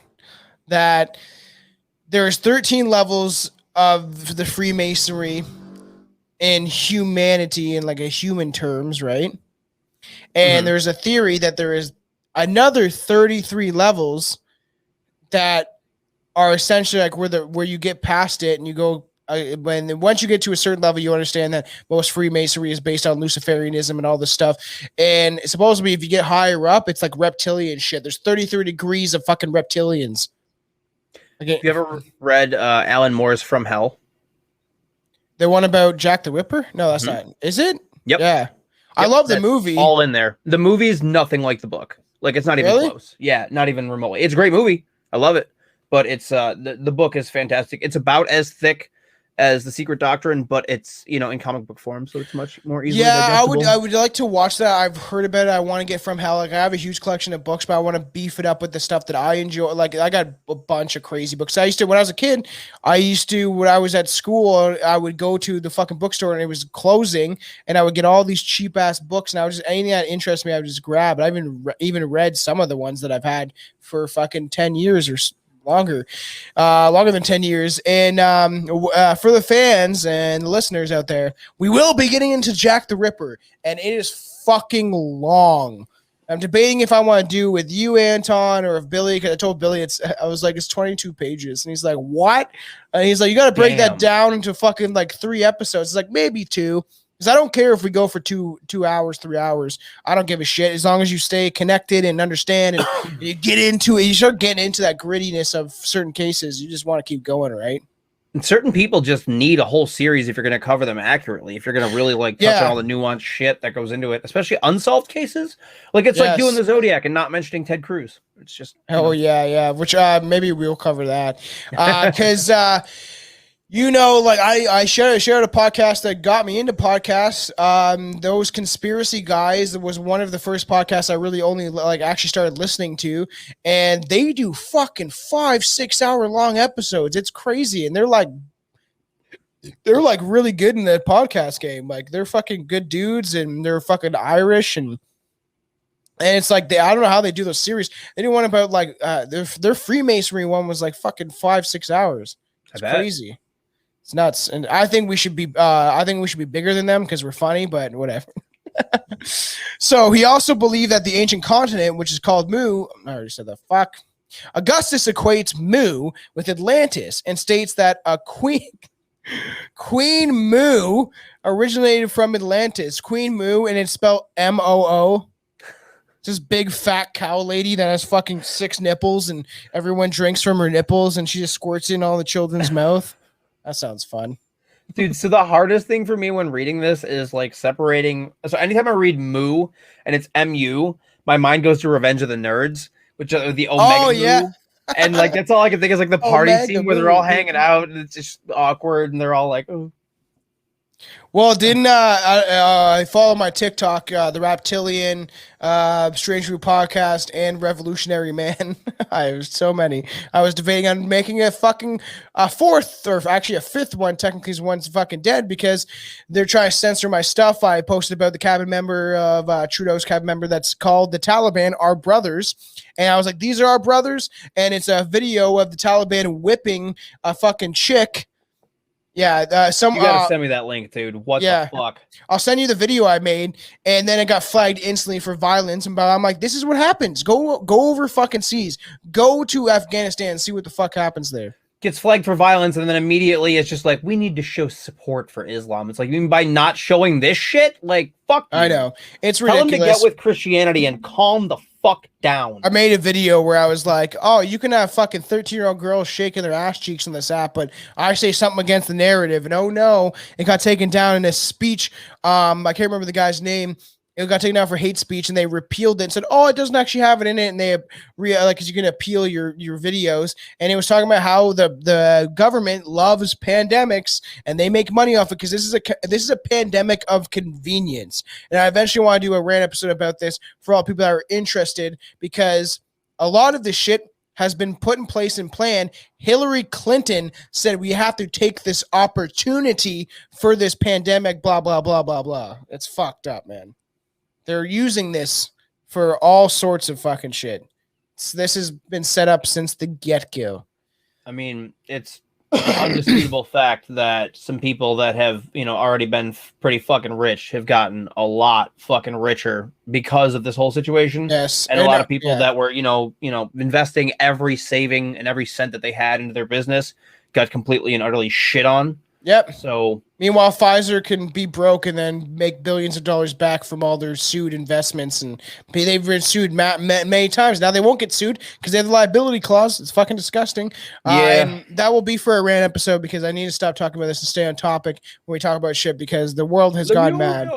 that there's 13 levels of the Freemasonry in humanity in like a human terms, right? And there's a theory that there is another 33 levels that are essentially like where you get past it and you go. Once you get to a certain level, you understand that most Freemasonry is based on Luciferianism and all this stuff. And supposedly, if you get higher up, it's like reptilian shit. There's 33 degrees of fucking reptilians. Okay. Have you ever read Alan Moore's From Hell? The one about Jack the Ripper? No, that's not. Is it? Yep. Yeah. Yep. I love the movie. All in there. The movie's nothing like the book. Like, it's not even close. Yeah, not even remotely. It's a great movie. I love it. But it's the book is fantastic. It's about as thick as the Secret Doctrine, but it's, you know, in comic book form, so it's much more easily Yeah, digestible. I would like to watch that. I've heard about it. I want to get from hell. Like I have a huge collection of books, but I want to beef it up with the stuff that I enjoy. Like I got a bunch of crazy books. I used to when I was a kid. When I was at school, I would go to the fucking bookstore and it was closing, and I would get all these cheap ass books, and I would just anything that interests me, I would just grab. I even read some of the ones that I've had for fucking 10 years or longer than 10 years. And for the fans and the listeners out there, we will be getting into Jack the Ripper, and it is fucking long. I'm debating if I want to do with you, Anton, or if Billy, because I told Billy I was like, it's 22 pages. And he's like, what? And he's like, you got to break that down into fucking like 3 episodes. It's like, maybe 2. Because I don't care if we go for 2 hours, 3 hours. I don't give a shit as long as you stay connected and understand and you get into it. You start getting into that grittiness of certain cases. You just want to keep going, right? And certain people just need a whole series if you're going to cover them accurately. If you're going to really like touch on all the nuanced shit that goes into it, especially unsolved cases. Like it's like doing the Zodiac and not mentioning Ted Cruz. It's just yeah. Which maybe we'll cover that because. You know, like I shared a podcast that got me into podcasts. Those conspiracy guys was one of the first podcasts I really only like actually started listening to, and they do fucking 5-6 hour long episodes. It's crazy, and they're like really good in the podcast game. Like they're fucking good dudes, and they're fucking Irish, and it's like I don't know how they do those series. They do one about like their Freemasonry one was like fucking 5-6 hours. It's crazy. It's nuts, and I think we should be bigger than them because we're funny, but whatever. So he also believed that the ancient continent, which is called Mu, I already said that. Fuck. Augustus equates Mu with Atlantis and states that a Queen Mu originated from Atlantis. Queen Mu, and it's spelled M-O-O. This big fat cow lady that has fucking 6 nipples, and everyone drinks from her nipples, and she just squirts in all the children's mouth. That sounds fun. Dude, so the hardest thing for me when reading this is like separating. So anytime I read Mu and it's M-U, my mind goes to Revenge of the Nerds, which are the Omega Mu. And like that's all I can think is like the party scene where they're all hanging out and it's just awkward and they're all like, oh. Well, didn't I follow my TikTok, the Reptilian, Strange Brew podcast, and Revolutionary Man? I have so many. I was debating on making a fucking 4th, or actually a 5th one. Technically, one's fucking dead because they're trying to censor my stuff. I posted about the cabinet member of Trudeau's cabinet member that's called the Taliban, Our Brothers. And I was like, these are our brothers. And it's a video of the Taliban whipping a fucking chick. Yeah, you gotta send me that link, dude. What the fuck? I'll send you the video I made, and then it got flagged instantly for violence. And I'm like, this is what happens. Go over fucking seas. Go to Afghanistan and see what the fuck happens there. Gets flagged for violence, and then immediately it's just like, we need to show support for Islam. It's like, even by not showing this shit, like, fuck you. I know. It's ridiculous. Tell them to get with Christianity and calm the fuck down. I made a video where I was like, oh, you can have fucking 13-year-old girls shaking their ass cheeks on this app, but I say something against the narrative, and oh no, it got taken down in a speech. I can't remember the guy's name. It got taken down for hate speech, and they repealed it and said, oh, it doesn't actually have it in it. And they because you can appeal your videos. And it was talking about how the government loves pandemics and they make money off it because this is a pandemic of convenience. And I eventually want to do a rant episode about this for all people that are interested, because a lot of this shit has been put in place and planned. Hillary Clinton said we have to take this opportunity for this pandemic, blah, blah, blah, blah, blah. It's fucked up, man. They're using this for all sorts of fucking shit. This has been set up since the get-go. I mean, it's undisputable fact that some people that have, already been pretty fucking rich have gotten a lot fucking richer because of this whole situation. Yes. And a lot of people that were, investing every saving and every cent that they had into their business got completely and utterly shit on. Yep. So meanwhile, Pfizer can be broke and then make billions of dollars back from all their sued investments, and they've been sued many times. Now they won't get sued because they have the liability clause. It's fucking disgusting. And that will be for a rant episode because I need to stop talking about this and stay on topic when we talk about shit because the world has gone mad.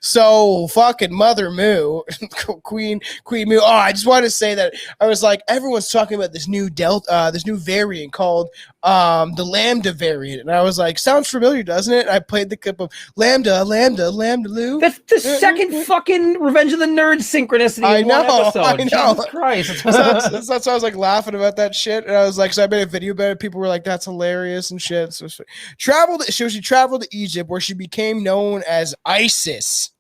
So fucking Mother Moo, Queen Moo. Oh, I just want to say that I was like, everyone's talking about this new variant called the Lambda variant. And I was like, sounds familiar, doesn't it? And I played the clip of Lambda, Lou. The second fucking Revenge of the Nerds synchronicity in one episode. I know. Jesus Christ. That's why I was like laughing about that shit. And I was like, so I made a video about it. People were like, that's hilarious and shit. So she traveled to Egypt, where she became known as Isis.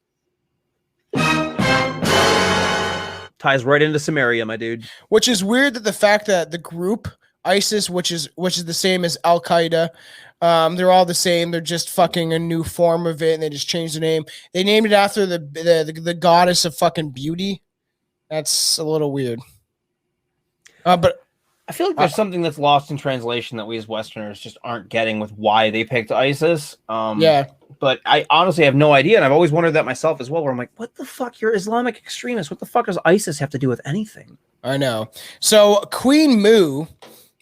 Ties right into Samaria, my dude. Which is weird, that the fact that the group ISIS, which is the same as Al Qaeda, they're all the same. They're just fucking a new form of it, and they just changed the name. They named it after the goddess of fucking beauty. That's a little weird. But I feel like there's something that's lost in translation that we as Westerners just aren't getting with why they picked ISIS. Yeah. But I honestly have no idea, and I've always wondered that myself as well, where I'm like, what the fuck? You're Islamic extremists. What the fuck does ISIS have to do with anything? I know. So Queen Mu,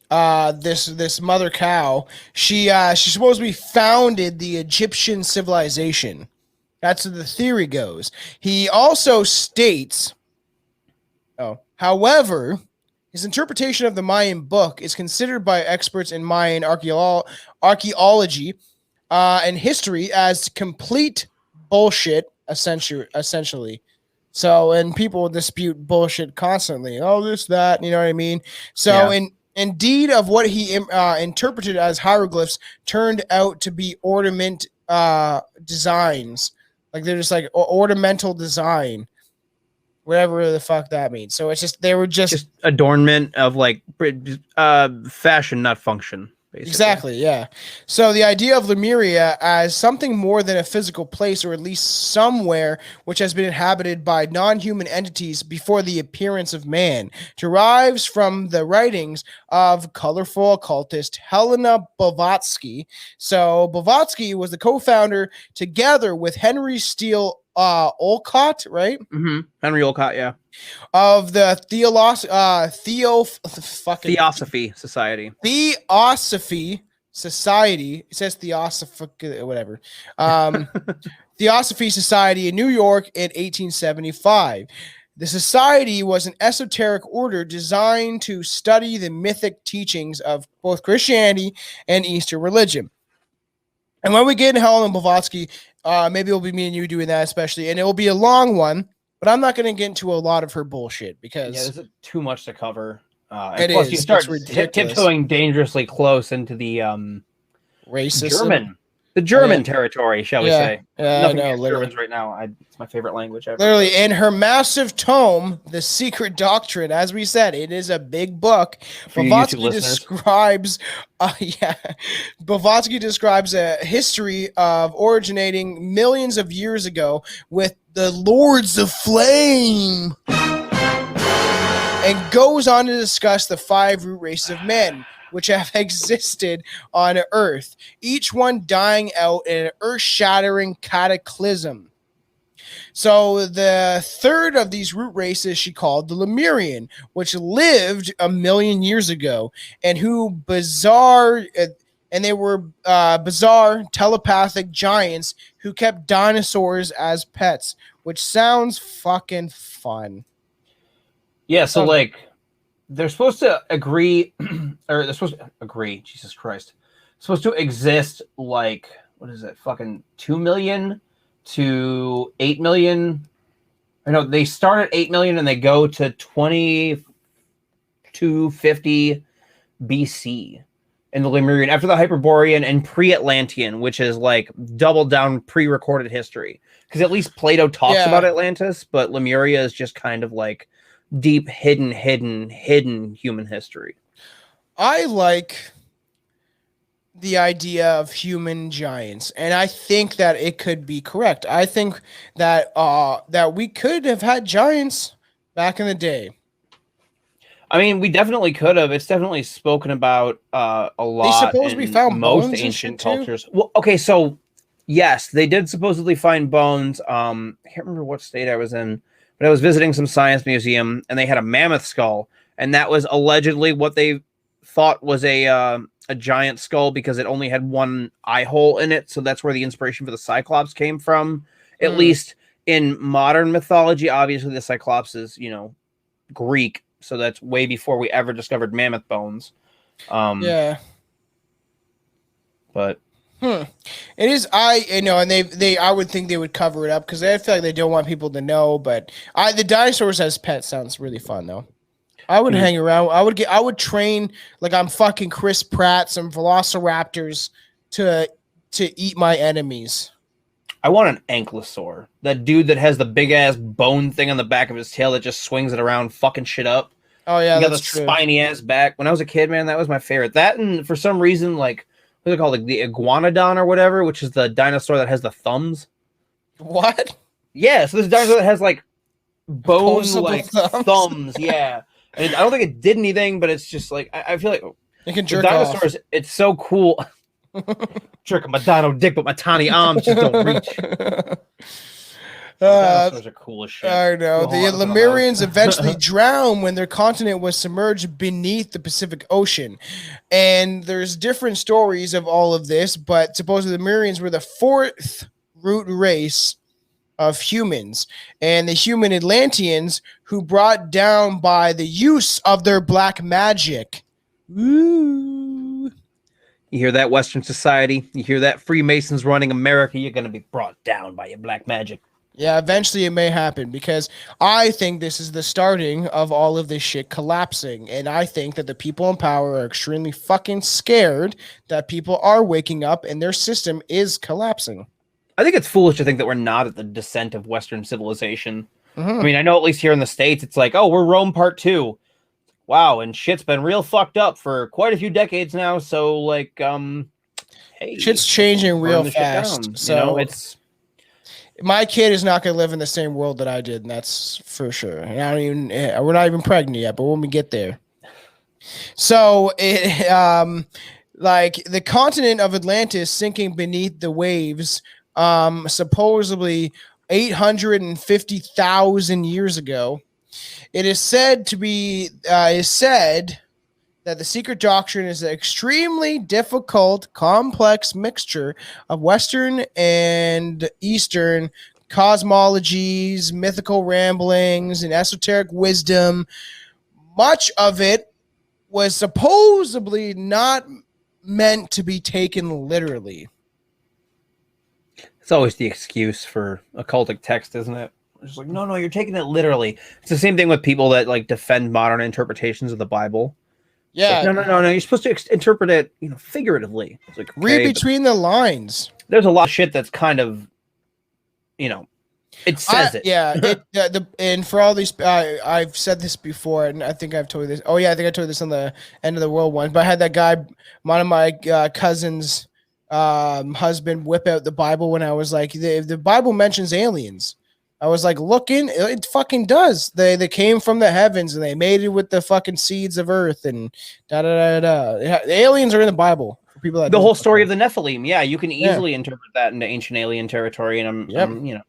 this mother cow, she supposedly founded the Egyptian civilization. That's what the theory goes. He also states, however, his interpretation of the Mayan book is considered by experts in Mayan archaeology and history as complete bullshit, essentially. So, and people dispute bullshit constantly. Oh, this, that, you know what I mean? So, indeed, of what he interpreted as hieroglyphs turned out to be ornament designs. Like, they're just like ornamental design. Whatever the fuck that means. So it's just, they were just adornment of like fashion, not function. Basically. Exactly, yeah. So the idea of Lemuria as something more than a physical place, or at least somewhere which has been inhabited by non-human entities before the appearance of man, derives from the writings of colorful occultist Helena Blavatsky. So Blavatsky was the co-founder, together with Henry Steele Olcott, right? Mm-hmm. Henry Olcott, yeah. Of the Theosophy Society. Theosophy Society. It says Theosophy, whatever. Theosophy Society in New York in 1875. The society was an esoteric order designed to study the mythic teachings of both Christianity and Eastern religion. And when we get into Helena Blavatsky, maybe it'll be me and you doing that, especially, and it will be a long one. But I'm not going to get into a lot of her bullshit because there's too much to cover. And plus, is. you start Ridiculous. tiptoeing dangerously close into the racism. German territory, shall we say? Yeah, nothing I know. against Germans right now. It's my favorite language ever. Literally, in her massive tome, The Secret Doctrine, as we said, it is a big book. Blavatsky describes, Blavatsky describes a history of originating millions of years ago with the Lords of Flame, and goes on to discuss the 5 root races of men, which have existed on Earth, each one dying out in an earth-shattering cataclysm. So the third of these root races she called the Lemurian, which lived 1 million years ago, and they were bizarre telepathic giants who kept dinosaurs as pets, which sounds fucking fun. Yeah, so like they're supposed to agree, or they're supposed to agree, Jesus Christ. Supposed to exist like, what is it, fucking 2 million to 8 million. I know they start at 8 million and they go to 2250 BC in the Lemurian, after the Hyperborean and pre-Atlantean, which is like double down pre-recorded history. Because at least Plato talks about Atlantis, but Lemuria is just kind of like deep, hidden human history. I like the idea of human giants, and I think that it could be correct. I think that that we could have had giants back in the day. I mean, we definitely could have. It's definitely spoken about a lot. They supposedly found most ancient cultures. Well, okay, so yes, they did supposedly find bones. I can't remember what state I was in, but I was visiting some science museum, and they had a mammoth skull, and that was allegedly what they thought was a giant skull because it only had one eye hole in it. So that's where the inspiration for the Cyclops came from. At least in modern mythology, obviously the Cyclops is, Greek. So that's way before we ever discovered mammoth bones. Yeah. But It is. And I would think they would cover it up because I feel like they don't want people to know. But the dinosaurs as pets sounds really fun though. I would hang around. I would train like I'm fucking Chris Pratt, some velociraptors to eat my enemies. I want an ankylosaur. That dude that has the big ass bone thing on the back of his tail that just swings it around, fucking shit up. Oh yeah, he got the spiny ass back. When I was a kid, man, that was my favorite. That, and for some reason, like what's it called, like the iguanodon or whatever, which is the dinosaur that has the thumbs. What? Yeah, so this dinosaur that has like bone like thumbs. Yeah, and I don't think it did anything, but it's just like I feel like it can jerk dinosaurs. Off. It's so cool. Jerking my dino dick, but my tiny arms just don't reach. Dinosaurs are cool as shit. I know. The Lemurians eventually drowned when their continent was submerged beneath the Pacific Ocean. And there's different stories of all of this, but supposedly the Lemurians were the fourth root race of humans. And the human Atlanteans who brought down by the use of their black magic. Woo. You hear that, Western society? You hear that, Freemasons running America? You're going to be brought down by your black magic. Yeah, eventually it may happen because I think this is the starting of all of this shit collapsing. And I think that the people in power are extremely fucking scared that people are waking up and their system is collapsing. I think it's foolish to think that we're not at the descent of Western civilization. I mean, I know at least here in the States, it's like, oh, we're Rome Part 2. Wow, and shit's been real fucked up for quite a few decades now. So, like, hey, shit's changing real fast. So, you know, it's my kid is not going to live in the same world that I did, and that's for sure. And we're not even pregnant yet, but when we get there. So, like the continent of Atlantis sinking beneath the waves, supposedly 850,000 years ago. It is said that the Secret Doctrine is an extremely difficult, complex mixture of Western and Eastern cosmologies, mythical ramblings, and esoteric wisdom. Much of it was supposedly not meant to be taken literally. It's always the excuse for occultic text, isn't it? It's like, no, you're taking it literally. It's the same thing with people that like defend modern interpretations of the Bible. Yeah. Like, no. You're supposed to interpret it, figuratively. It's like, okay, read between the lines. There's a lot of shit that's kind of, it says it. Yeah. And for all these, I've said this before, and I think I've told you this. Oh yeah, I think I told you this on the End of the World one. But I had that guy, one of my cousins' husband, whip out the Bible when I was like, the Bible mentions aliens. I was like, looking, it fucking does. They came from the heavens and they mated with the fucking seeds of earth and The aliens are in the Bible. For people that the whole story of the Nephilim. Yeah, you can easily interpret that into ancient alien territory, and a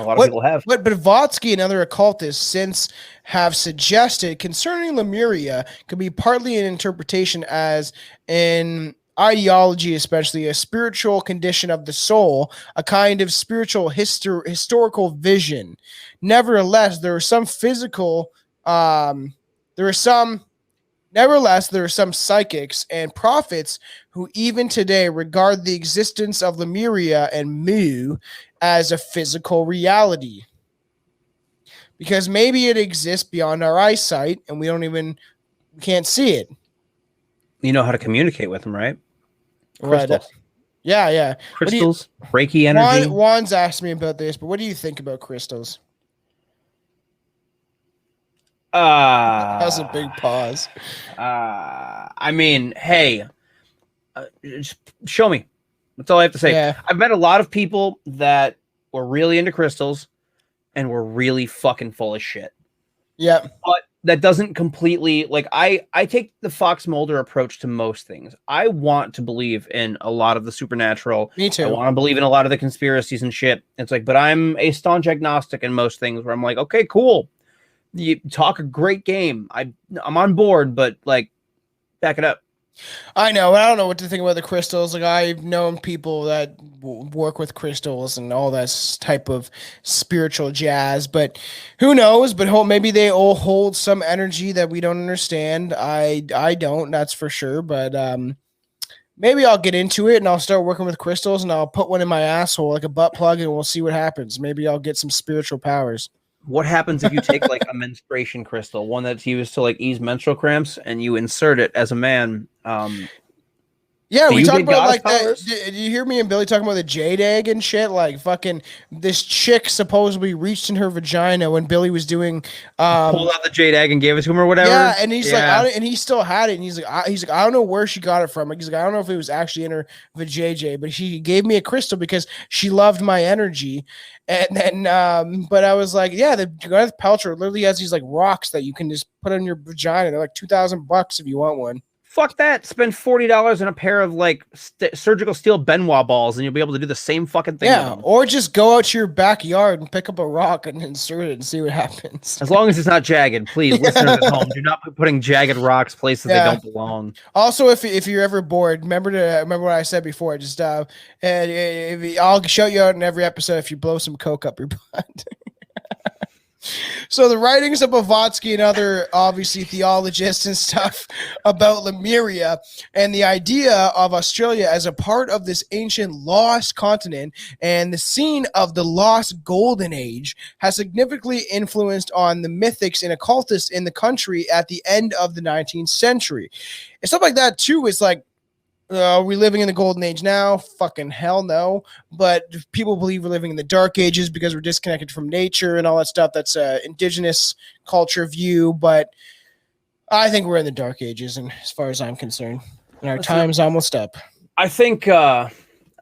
lot of people have. But Blavatsky and other occultists since have suggested concerning Lemuria could be partly an interpretation as an ideology, especially a spiritual condition of the soul, a kind of spiritual historical vision. Nevertheless, there are some psychics and prophets who even today regard the existence of Lemuria and Mu as a physical reality. Because maybe it exists beyond our eyesight and we can't see it. You know how to communicate with them, right? Crystals. Right. Yeah. Crystals, Reiki energy. Juan's asked me about this, but what do you think about crystals? That was a big pause. I mean, hey, just show me. That's all I have to say. Yeah. I've met a lot of people that were really into crystals and were really fucking full of shit. Yeah. But that doesn't completely, like, I take the Fox Mulder approach to most things. I want to believe in a lot of the supernatural. Me too. I want to believe in a lot of the conspiracies and shit. It's like, but I'm a staunch agnostic in most things where I'm like, okay, cool. You talk a great game. I'm on board, but like, back it up. I know. I don't know what to think about the crystals. Like, I've known people that work with crystals and all that type of spiritual jazz, but who knows? But maybe they all hold some energy that we don't understand. I don't, that's for sure. But maybe I'll get into it and I'll start working with crystals and I'll put one in my asshole like a butt plug and we'll see what happens. Maybe I'll get some spiritual powers. What happens if you take like a menstruation crystal, one that's used to like ease menstrual cramps, and you insert it as a man? Yeah, we talked about like that. Did you hear me and Billy talking about the jade egg and shit? Like fucking this chick supposedly reached in her vagina when Billy was doing pulled out the jade egg and gave it to him or whatever. Yeah, and he's like, and he still had it, and he's like, I don't know where she got it from. He's like, I don't know if it was actually in her vajayjay, but she gave me a crystal because she loved my energy. And then, but I was like, yeah, the Gwyneth Paltrow literally has these like rocks that you can just put on your vagina. They're like $2,000 if you want one. Fuck that. Spend $40 on a pair of like surgical steel Benoit balls and you'll be able to do the same fucking thing. Yeah, or just go out to your backyard and pick up a rock and insert it and see what happens. As long as it's not jagged, please, listeners at home, do not be putting jagged rocks places they don't belong. Also, if you're ever bored, remember what I said before. Just and I'll shout you out in every episode if you blow some coke up your butt. So the writings of Blavatsky and other, obviously, theologists and stuff about Lemuria and the idea of Australia as a part of this ancient lost continent and the scene of the lost golden age has significantly influenced on the mythics and occultists in the country at the end of the 19th century. And stuff like that, too, is like, are we living in the golden age now? Fucking hell no. But people believe we're living in the dark ages because we're disconnected from nature and all that stuff. That's indigenous culture view. But I think we're in the dark ages, and as far as I'm concerned, and our time's almost up. I think all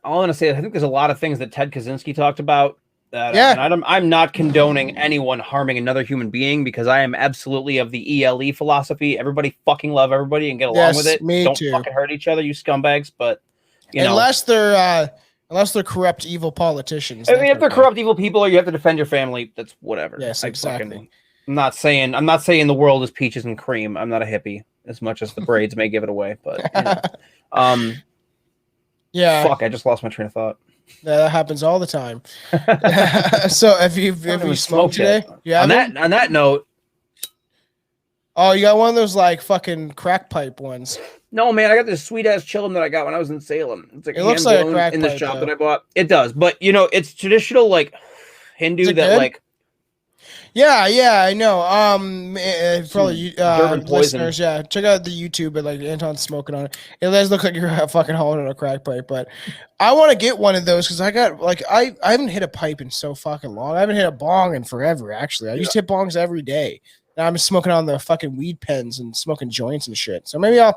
I want to say is I think there's a lot of things that Ted Kaczynski talked about. And I'm not condoning anyone harming another human being because I am absolutely of the ELE philosophy. Everybody fucking love everybody and get along with it. Don't fucking hurt each other, you scumbags. But unless they're corrupt, evil politicians. I mean, if they're corrupt, evil people, or you have to defend your family, that's whatever. Yes, exactly. I'm not saying the world is peaches and cream. I'm not a hippie, as much as the braids may give it away. But yeah. Fuck, I just lost my train of thought. That happens all the time. So have you smoked today? Yeah. On that note. Oh, you got one of those like fucking crack pipe ones. No, man, I got this sweet ass chillum that I got when I was in Salem. It's like it looks like a crack in pipe, the shop that I bought. It does, but it's traditional like Hindu that good? Like. Yeah, I know. Probably listeners, check out the YouTube and like Anton's smoking on it. It does look like you're fucking hauling on a crack pipe, but I want to get one of those because I got like I haven't hit a pipe in so fucking long. I haven't hit a bong in forever. Actually, I used to hit bongs every day. Now I'm smoking on the fucking weed pens and smoking joints and shit. So maybe I'll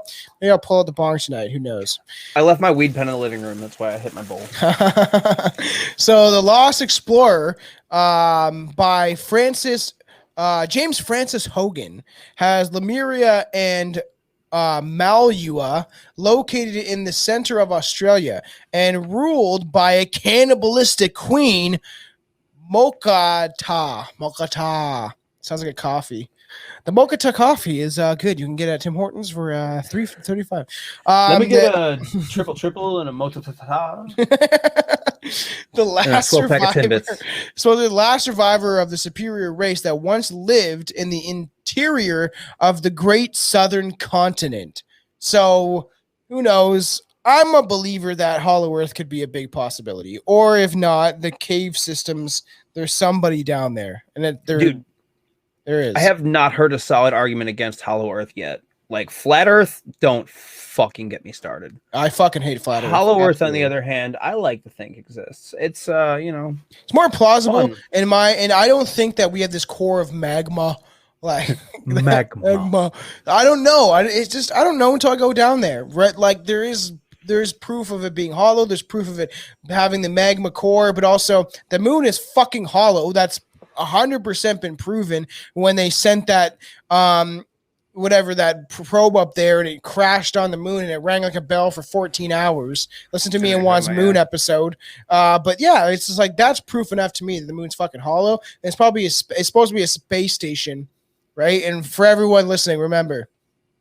pull out the bong tonight. Who knows? I left my weed pen in the living room. That's why I hit my bowl. So The Lost Explorer by James Francis Hogan has Lemuria and Malua located in the center of Australia and ruled by a cannibalistic queen, Mokata. Sounds like a coffee. The Mokata coffee is good. You can get it at Tim Hortons for $3.35. Let me get a triple and a Mokata. The last survivor of the superior race that once lived in the interior of the great southern continent. So who knows? I'm a believer that Hollow Earth could be a big possibility, or if not, the cave systems. There's somebody down there, and dude. There is. I have not heard a solid argument against Hollow Earth yet. Like Flat Earth, don't fucking get me started. I fucking hate Flat Earth. Hollow Earth, on the other hand, I like to think exists. It's it's more plausible and I don't think that we have this core of magma. Like magma. I don't know. I don't know until I go down there. Right? Like there's proof of it being hollow. There's proof of it having the magma core, but also the moon is fucking hollow. That's 100% been proven when they sent that that probe up there and it crashed on the moon and it rang like a bell for 14 hours. Listen to me in Juan's moon episode. But yeah, it's just like that's proof enough to me that the moon's fucking hollow. And it's supposed to be a space station, right? And for everyone listening, remember,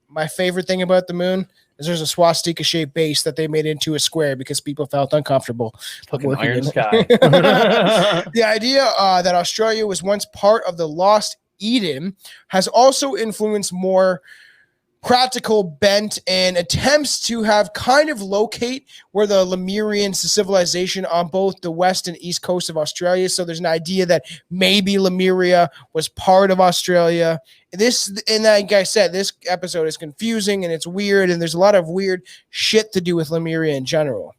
my favorite thing about the moon is there's a swastika-shaped base that they made into a square because people felt uncomfortable. Fucking iron sky. The idea that Australia was once part of the Lost Eden has also influenced more practical bent and attempts to have kind of locate where the Lemurians, the civilization on both the west and east coast of Australia. So there's an idea that maybe Lemuria was part of Australia. And like I said, this episode is confusing and it's weird, and there's a lot of weird shit to do with Lemuria in general.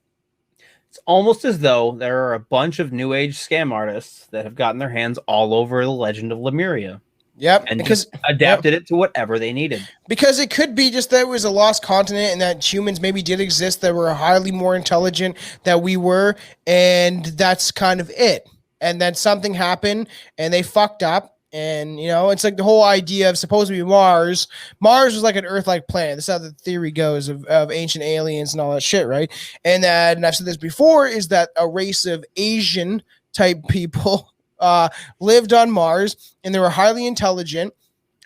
It's almost as though there are a bunch of new age scam artists that have gotten their hands all over the legend of Lemuria. Yep. And because adapted it to whatever they needed. Because it could be just that it was a lost continent and that humans maybe did exist that were highly more intelligent than we were. And that's kind of it. And then something happened and they fucked up. And, you know, it's like the whole idea of supposed to be Mars. Mars was like an Earth-like planet. That's how the theory goes of ancient aliens and all that shit, right? And I've said this before, is that a race of Asian type people lived on Mars, and they were highly intelligent,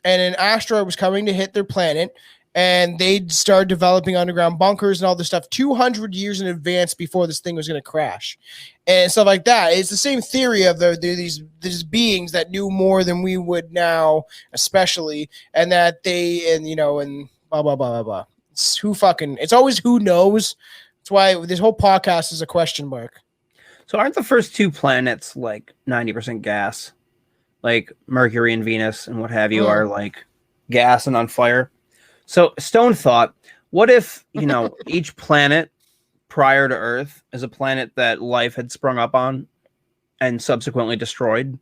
and an asteroid was coming to hit their planet, and they'd start developing underground bunkers and all this stuff 200 years in advance before this thing was going to crash and stuff like that. It's the same theory of these beings that knew more than we would now, especially, and that and blah, blah, blah, blah, blah. It's always who knows. That's why this whole podcast is a question mark. So aren't the first two planets like 90% gas? Like Mercury and Venus and what have you are like gas and on fire. So Stone thought, what if, each planet prior to Earth is a planet that life had sprung up on and subsequently destroyed?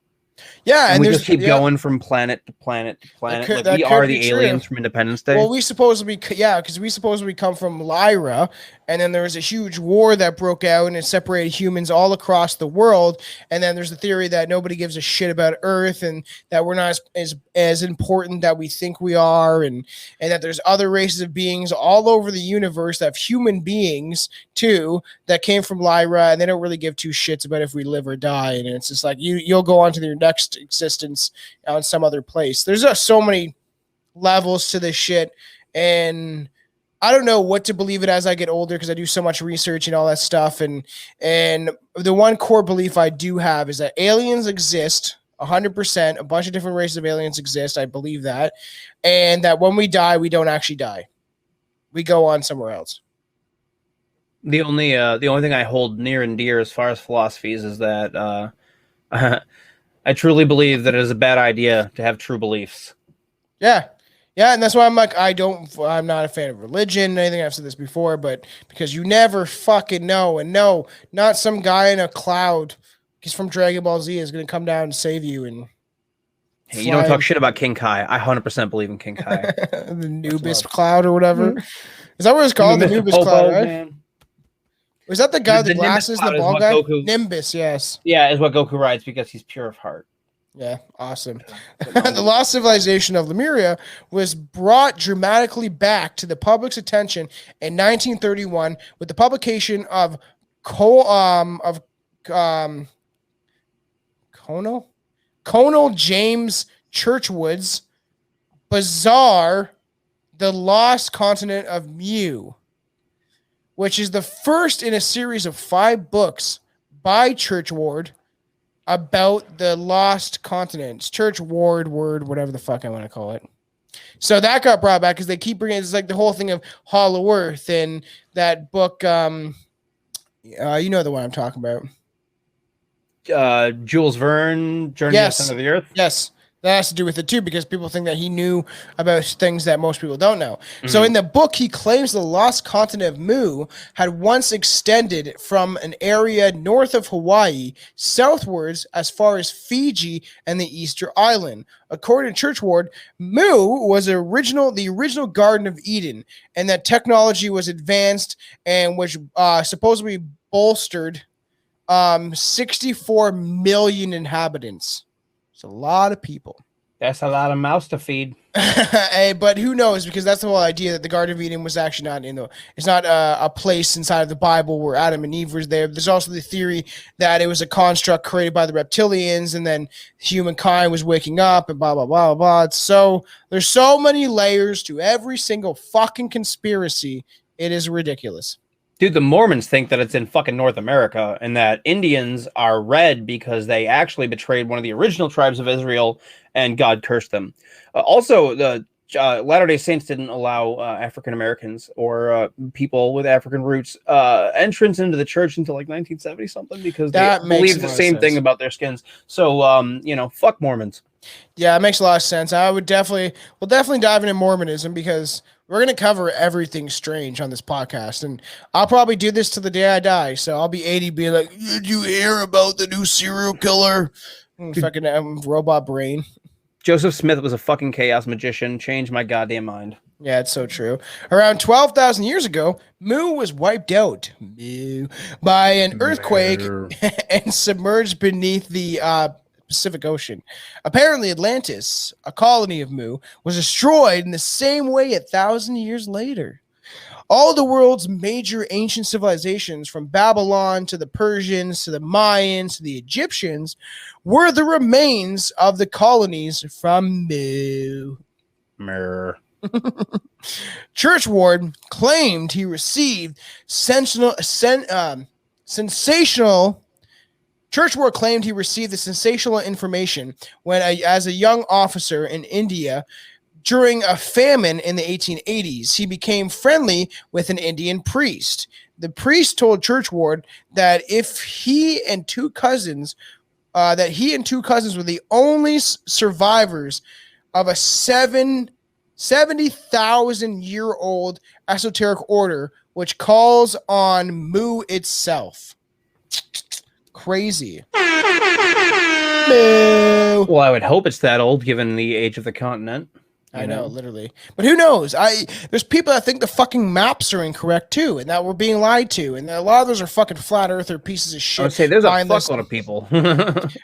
Yeah, and we just keep going from planet to planet to planet. Like we are the aliens from Independence Day. Well, because we supposedly come from Lyra, and then there was a huge war that broke out and it separated humans all across the world. And then there's the theory that nobody gives a shit about Earth and that we're not as important that we think we are, and that there's other races of beings all over the universe that have human beings too that came from Lyra, and they don't really give two shits about if we live or die. And it's just like you'll go on to your next existence on some other place. There's just so many levels to this shit, and I don't know what to believe it as I get older because I do so much research and all that stuff. And the one core belief I do have is that aliens exist 100%. A bunch of different races of aliens exist. I believe that. And that when we die, we don't actually die. We go on somewhere else. The only thing I hold near and dear as far as philosophies is that I truly believe that it is a bad idea to have true beliefs. Yeah. Yeah, and that's why I'm like, I'm not a fan of religion, anything. I've said this before, but because you never fucking know. And no, not some guy in a cloud, he's from Dragon Ball Z, is going to come down and save you. And hey, you don't talk shit about King Kai. I 100% believe in King Kai. The Nubis cloud or whatever. Is that what it's called? The Nubis cloud, right? Man. Was that the guy with the glasses, the bald guy? Nimbus, yes. Yeah, is what Goku rides because he's pure of heart. Yeah, awesome. The lost civilization of Lemuria was brought dramatically back to the public's attention in 1931 with the publication of Colonel James Churchward's Bazaar, The Lost Continent of Mu, which is the first in a series of 5 books by Churchward about the lost continents. Whatever the fuck I want to call it. So that got brought back because they keep bringing it's like the whole thing of Hollow Earth and that book. You know the one I'm talking about. Jules Verne, Journey to the Center of the Earth. Yes. That has to do with it too, because people think that he knew about things that most people don't know. Mm-hmm. So in the book, he claims the lost continent of Mu had once extended from an area north of Hawaii southwards as far as Fiji and the Easter Island. According to Churchward, Mu was the original Garden of Eden, and that technology was advanced and which supposedly bolstered 64 million inhabitants. It's a lot of people. That's a lot of mouths to feed. Hey, but who knows? Because that's the whole idea that the Garden of Eden was actually not it's not a place inside of the Bible where Adam and Eve was there. There's also the theory that it was a construct created by the reptilians, and then humankind was waking up and blah blah blah blah. So there's so many layers to every single fucking conspiracy. It is ridiculous. Dude, the Mormons think that it's in fucking North America and that Indians are red because they actually betrayed one of the original tribes of Israel and God cursed them. Also, the Latter-day Saints didn't allow African Americans or people with African roots entrance into the church until like 1970 something because That they makes believed a the lot of same sense. thing about their skins. So fuck Mormons. Yeah, it makes a lot of sense. We'll definitely dive into Mormonism because we're going to cover everything strange on this podcast. And I'll probably do this to the day I die. So I'll be 80 being like, did you hear about the new serial killer? Fucking robot brain. Joseph Smith was a fucking chaos magician. Changed my goddamn mind. Yeah, it's so true. Around 12,000 years ago, Mu was wiped out by an earthquake and submerged beneath the Pacific Ocean. Apparently, Atlantis, a colony of Mu, was destroyed in the same way 1,000 years later. All the world's major ancient civilizations, from Babylon to the Persians to the Mayans to the Egyptians, were the remains of the colonies from Mu. Churchward claimed he received sensational. Churchward claimed he received the sensational information when, as a young officer in India, during a famine in the 1880s, he became friendly with an Indian priest. The priest told Churchward that he and two cousins were the only survivors of a 70,000-year-old esoteric order which calls on Mu itself. Crazy. Well, I would hope it's that old given the age of the continent. I know, literally. But who knows? There's people that think the fucking maps are incorrect too, and that we're being lied to, and a lot of those are fucking flat earther pieces of shit. I would say there's a fuckload of people.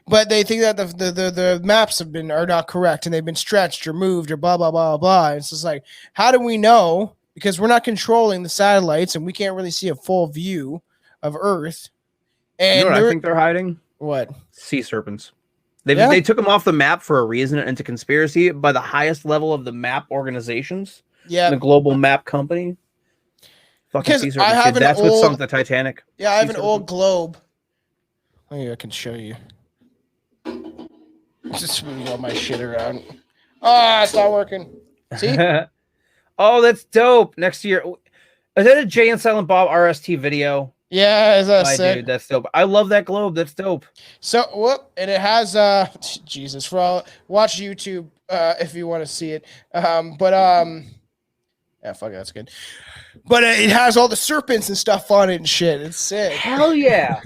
But they think that the maps are not correct, and they've been stretched or moved or blah blah blah blah. And it's just like, how do we know? Because we're not controlling the satellites, and we can't really see a full view of Earth. And you know what I think they're hiding? What? Sea serpents. They took them off the map for a reason, and it's a conspiracy by the highest level of the map organizations. Yeah, the global map company. Fucking sea serpents. That's what sunk the Titanic. Yeah, I have an old globe. Maybe I can show you. Just move all my shit around. It's not working. See? Oh, that's dope. Next year, is that a Jay and Silent Bob RST video? Yeah, is that sick? Dude, that's dope. I love that globe. That's dope. So, and it has Jesus, watch YouTube if you want to see it. Yeah, fuck, that's good. But it has all the serpents and stuff on it and shit. It's sick. Hell yeah.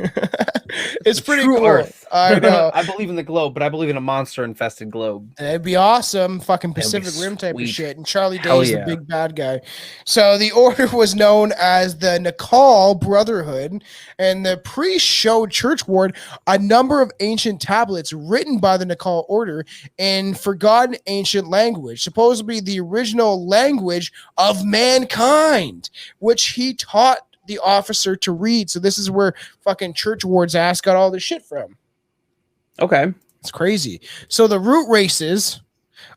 It's pretty True cool. Earth. I know. I believe in the globe, but I believe in a monster-infested globe. It'd be awesome. Fucking Pacific Rim type of shit. And Charlie Day's the big bad guy. So the order was known as the Nakal Brotherhood, and the priest showed Churchward a number of ancient tablets written by the Nakal order in forgotten ancient language, supposedly the original language of mankind, which he taught the officer to read. So this is where fucking Churchward's ass got all this shit from. Okay. It's crazy. So the root races,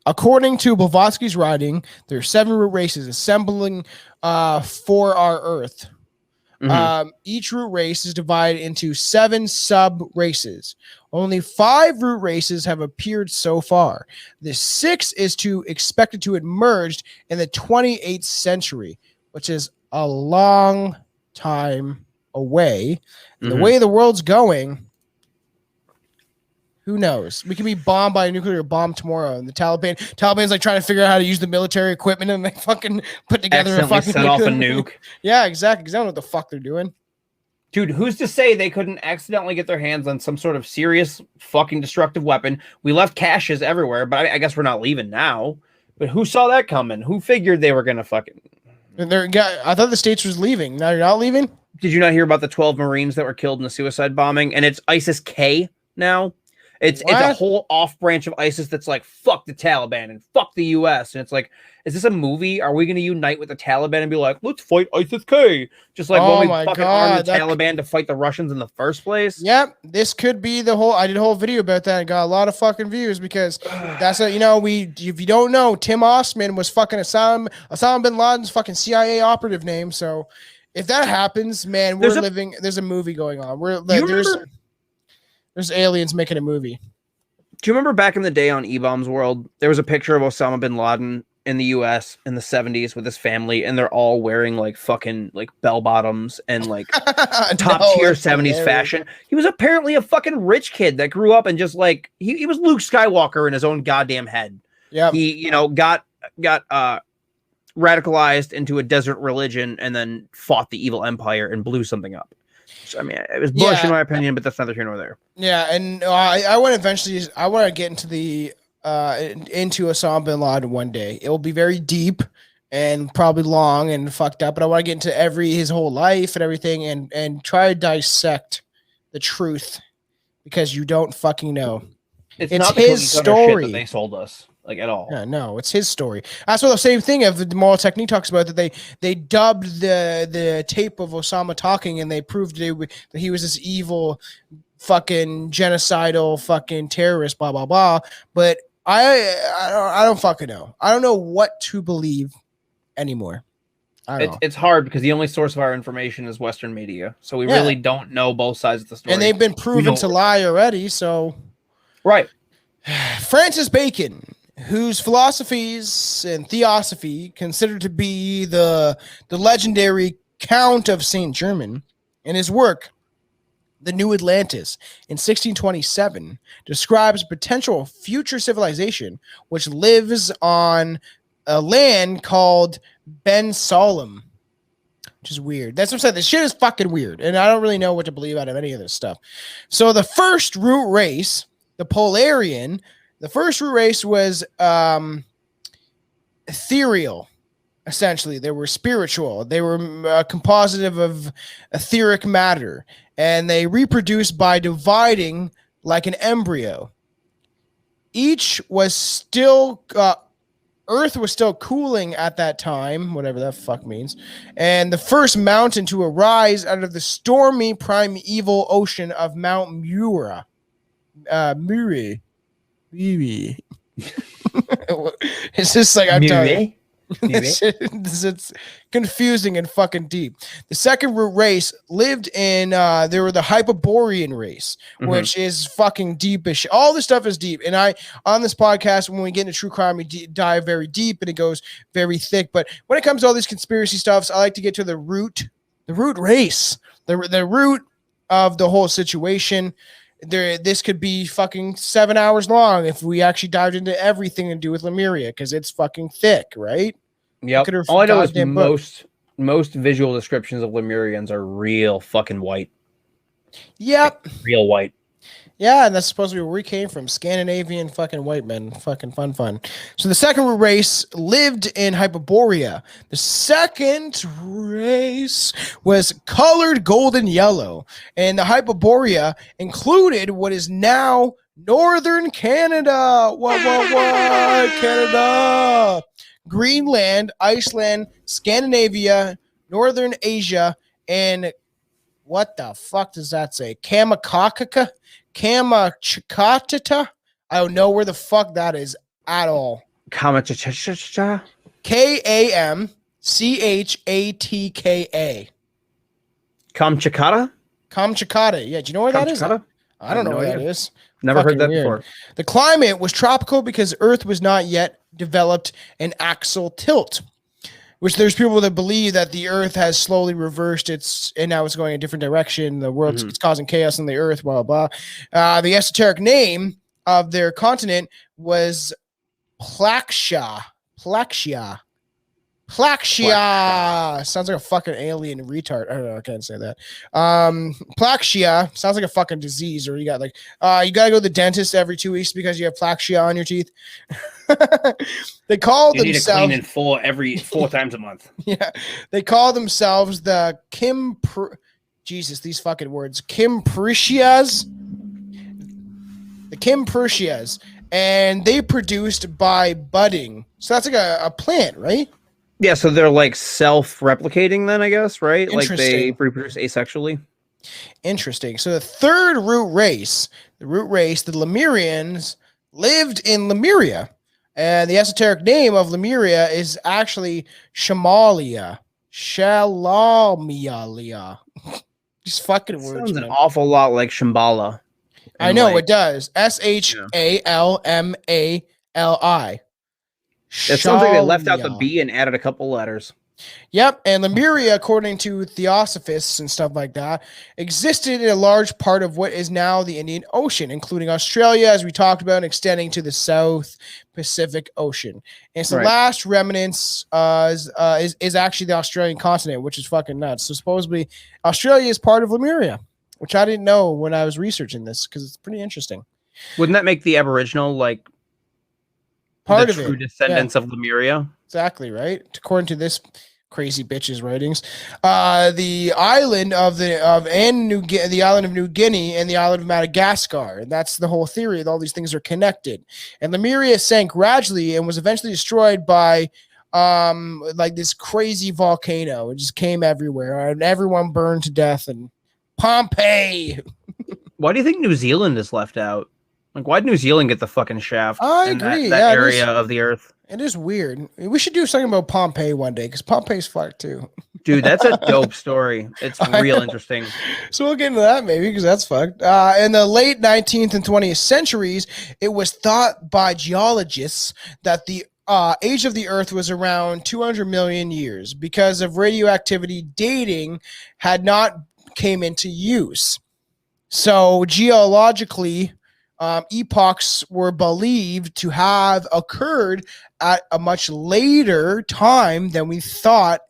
according to Blavatsky's writing, there are 7 root races assembling for our Earth. Mm-hmm. Each root race is divided into 7 sub-races. Only 5 root races have appeared so far. The 6th is expected to emerge in the 28th century, which is a long time away. And the way the world's going, who knows? We can be bombed by a nuclear bomb tomorrow, and the Taliban's like trying to figure out how to use the military equipment, and they fucking put together a fucking set off a nuke. Yeah, exactly. Because I don't know what the fuck they're doing. Dude, who's to say they couldn't accidentally get their hands on some sort of serious fucking destructive weapon? We left caches everywhere, but I guess we're not leaving now. But who saw that coming? Who figured they were gonna fucking? I thought the States was leaving. Now you're not leaving? Did you not hear about the 12 Marines that were killed in the suicide bombing? And it's ISIS-K now. It's a whole off branch of ISIS that's like, fuck the Taliban and fuck the US. And it's like, is this a movie? Are we going to unite with the Taliban and be like, let's fight ISIS-K? Just like when we fucking armed the Taliban to fight the Russians in the first place. Yep. This could be I did a whole video about that and got a lot of fucking views because that's if you don't know, Tim Osman was fucking Osama bin Laden's fucking CIA operative name. So if that happens, man, there's a movie going on. There's aliens making a movie. Do you remember back in the day on E-Bombs World, there was a picture of Osama bin Laden in the US in the 70s with his family, and they're all wearing like fucking like bell bottoms and like top tier 70s fashion. He was apparently a fucking rich kid that grew up and just like he was Luke Skywalker in his own goddamn head. Yeah. He, you know, got radicalized into a desert religion and then fought the evil empire and blew something up. So, I mean, it was Bush in my opinion, but that's neither here nor there. Yeah, and I want to eventually, I want to get into the into Osama bin Laden one day. It will be very deep and probably long and fucked up, but I want to get into his whole life and everything and try to dissect the truth, because you don't fucking know. It's not his story that they sold us. Like at all. Yeah, no, it's his story. That's what the same thing of the moral technique talks about, that they dubbed the tape of Osama talking, and they proved that he was this evil fucking genocidal fucking terrorist, blah blah blah. But I don't fucking know. I don't know what to believe anymore. It's hard because the only source of our information is Western media, so we really don't know both sides of the story. And they've been proven to lie already. So, right. Francis Bacon, whose philosophies and theosophy considered to be the legendary Count of Saint Germain, in his work The New Atlantis in 1627 describes potential future civilization which lives on a land called Ben Solim, which is weird. That's what I'm saying. This shit is fucking weird, and I don't really know what to believe out of any of this stuff. So the first root race, the Polarian, the first root race was ethereal, essentially. They were spiritual. They were compositive of etheric matter, and they reproduced by dividing like an embryo. Each was still, Earth was still cooling at that time, whatever that fuck means, and the first mountain to arise out of the stormy primeval ocean of Mount Mura. It's just like I'm telling you, it's confusing and fucking deep. The second root race lived in they were the Hyperborean race, which is fucking deepish. All this stuff is deep, and I on this podcast, when we get into true crime, we dive very deep and it goes very thick. But when it comes to all these conspiracy stuffs, I like to get to the root race, the root of the whole situation. This could be fucking 7 hours long if we actually dived into everything to do with Lemuria, because it's fucking thick, right? Yep. All I know is most visual descriptions of Lemurians are real fucking white. Yep. Like real white. Yeah, and that's supposed to be where we came from. Scandinavian fucking white men. Fucking fun. So the second race lived in Hyperborea. The second race was colored golden yellow. And the Hyperborea included what is now northern Canada. What? Canada. Greenland, Iceland, Scandinavia, northern Asia, and what the fuck does that say? Kamachakata? I don't know where the fuck that is at all. Kamachaka? Kamchatka. Kamchakata? Kamchatka. Yeah, do you know where that is? I don't know where that is. Never heard that before. The climate was tropical because Earth was not yet developed an axial tilt, which there's people that believe that the Earth has slowly reversed and now it's going a different direction. The world's it's causing chaos on the Earth, blah, blah, blah. The esoteric name of their continent was Plaxia. Sounds like a fucking alien retard. I don't know. I can't say that. Plaxia sounds like a fucking disease, or you got like, you got to go to the dentist every 2 weeks because you have plaxia on your teeth. They call themselves. You need to clean it four times a month. Yeah. They call themselves the these fucking words. Kimpricias. The Kimpricias. And they produced by budding. So that's like a plant, right? Yeah, so they're like self-replicating then, I guess, right? Like they reproduce asexually. Interesting. So the third root race, the Lemurians, lived in Lemuria. And the esoteric name of Lemuria is actually Shamalia. Shalamialia. These fucking words. Sounds an awful lot like Shambhala. I know, it does. Shalmali. It sounds like they left out the Shalia. B and added a couple letters. Yep, and Lemuria, according to theosophists and stuff like that, existed in a large part of what is now the Indian Ocean, including Australia, as we talked about, and extending to the South Pacific Ocean. And it's the last remnants is actually the Australian continent, which is fucking nuts. So supposedly Australia is part of Lemuria, which I didn't know when I was researching this because it's pretty interesting. Wouldn't that make the Aboriginal like part the of true it? descendants of Lemuria? Exactly, right? According to this crazy bitch's writings, the island of the island of New Guinea and the island of Madagascar, and that's the whole theory that all these things are connected. And Lemuria sank gradually and was eventually destroyed by like this crazy volcano. It just came everywhere, and everyone burned to death. And Pompeii. Why do you think New Zealand is left out? Like, why'd New Zealand get the fucking shaft? I agree. That area of the earth. It is weird. We should do something about Pompeii one day because Pompeii's fucked too. Dude, that's a dope story. It's real interesting. So we'll get into that maybe because that's fucked. In the late 19th and 20th centuries, it was thought by geologists that the age of the Earth was around 200 million years because of radioactivity dating had not came into use. So geologically, epochs were believed to have occurred at a much later time than we thought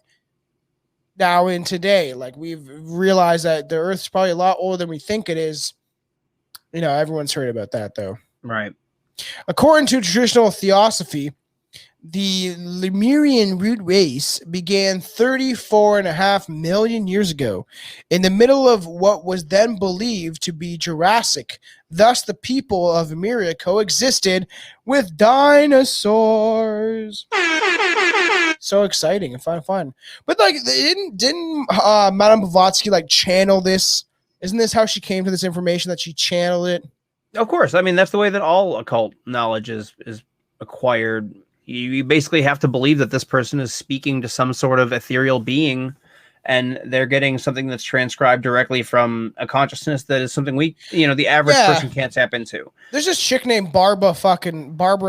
now in today. Like we've realized that the Earth's probably a lot older than we think it is. You know, everyone's heard about that though. Right. According to traditional theosophy, the Lemurian root race began 34.5 million years ago in the middle of what was then believed to be Jurassic. Thus, the people of Lemuria coexisted with dinosaurs. So exciting and fun. But like, didn't Madame Blavatsky like channel this? Isn't this how she came to this information, that she channeled it? Of course. I mean, that's the way that all occult knowledge is acquired. You basically have to believe that this person is speaking to some sort of ethereal being, and they're getting something that's transcribed directly from a consciousness that is something the average person can't tap into. There's this chick named Barbara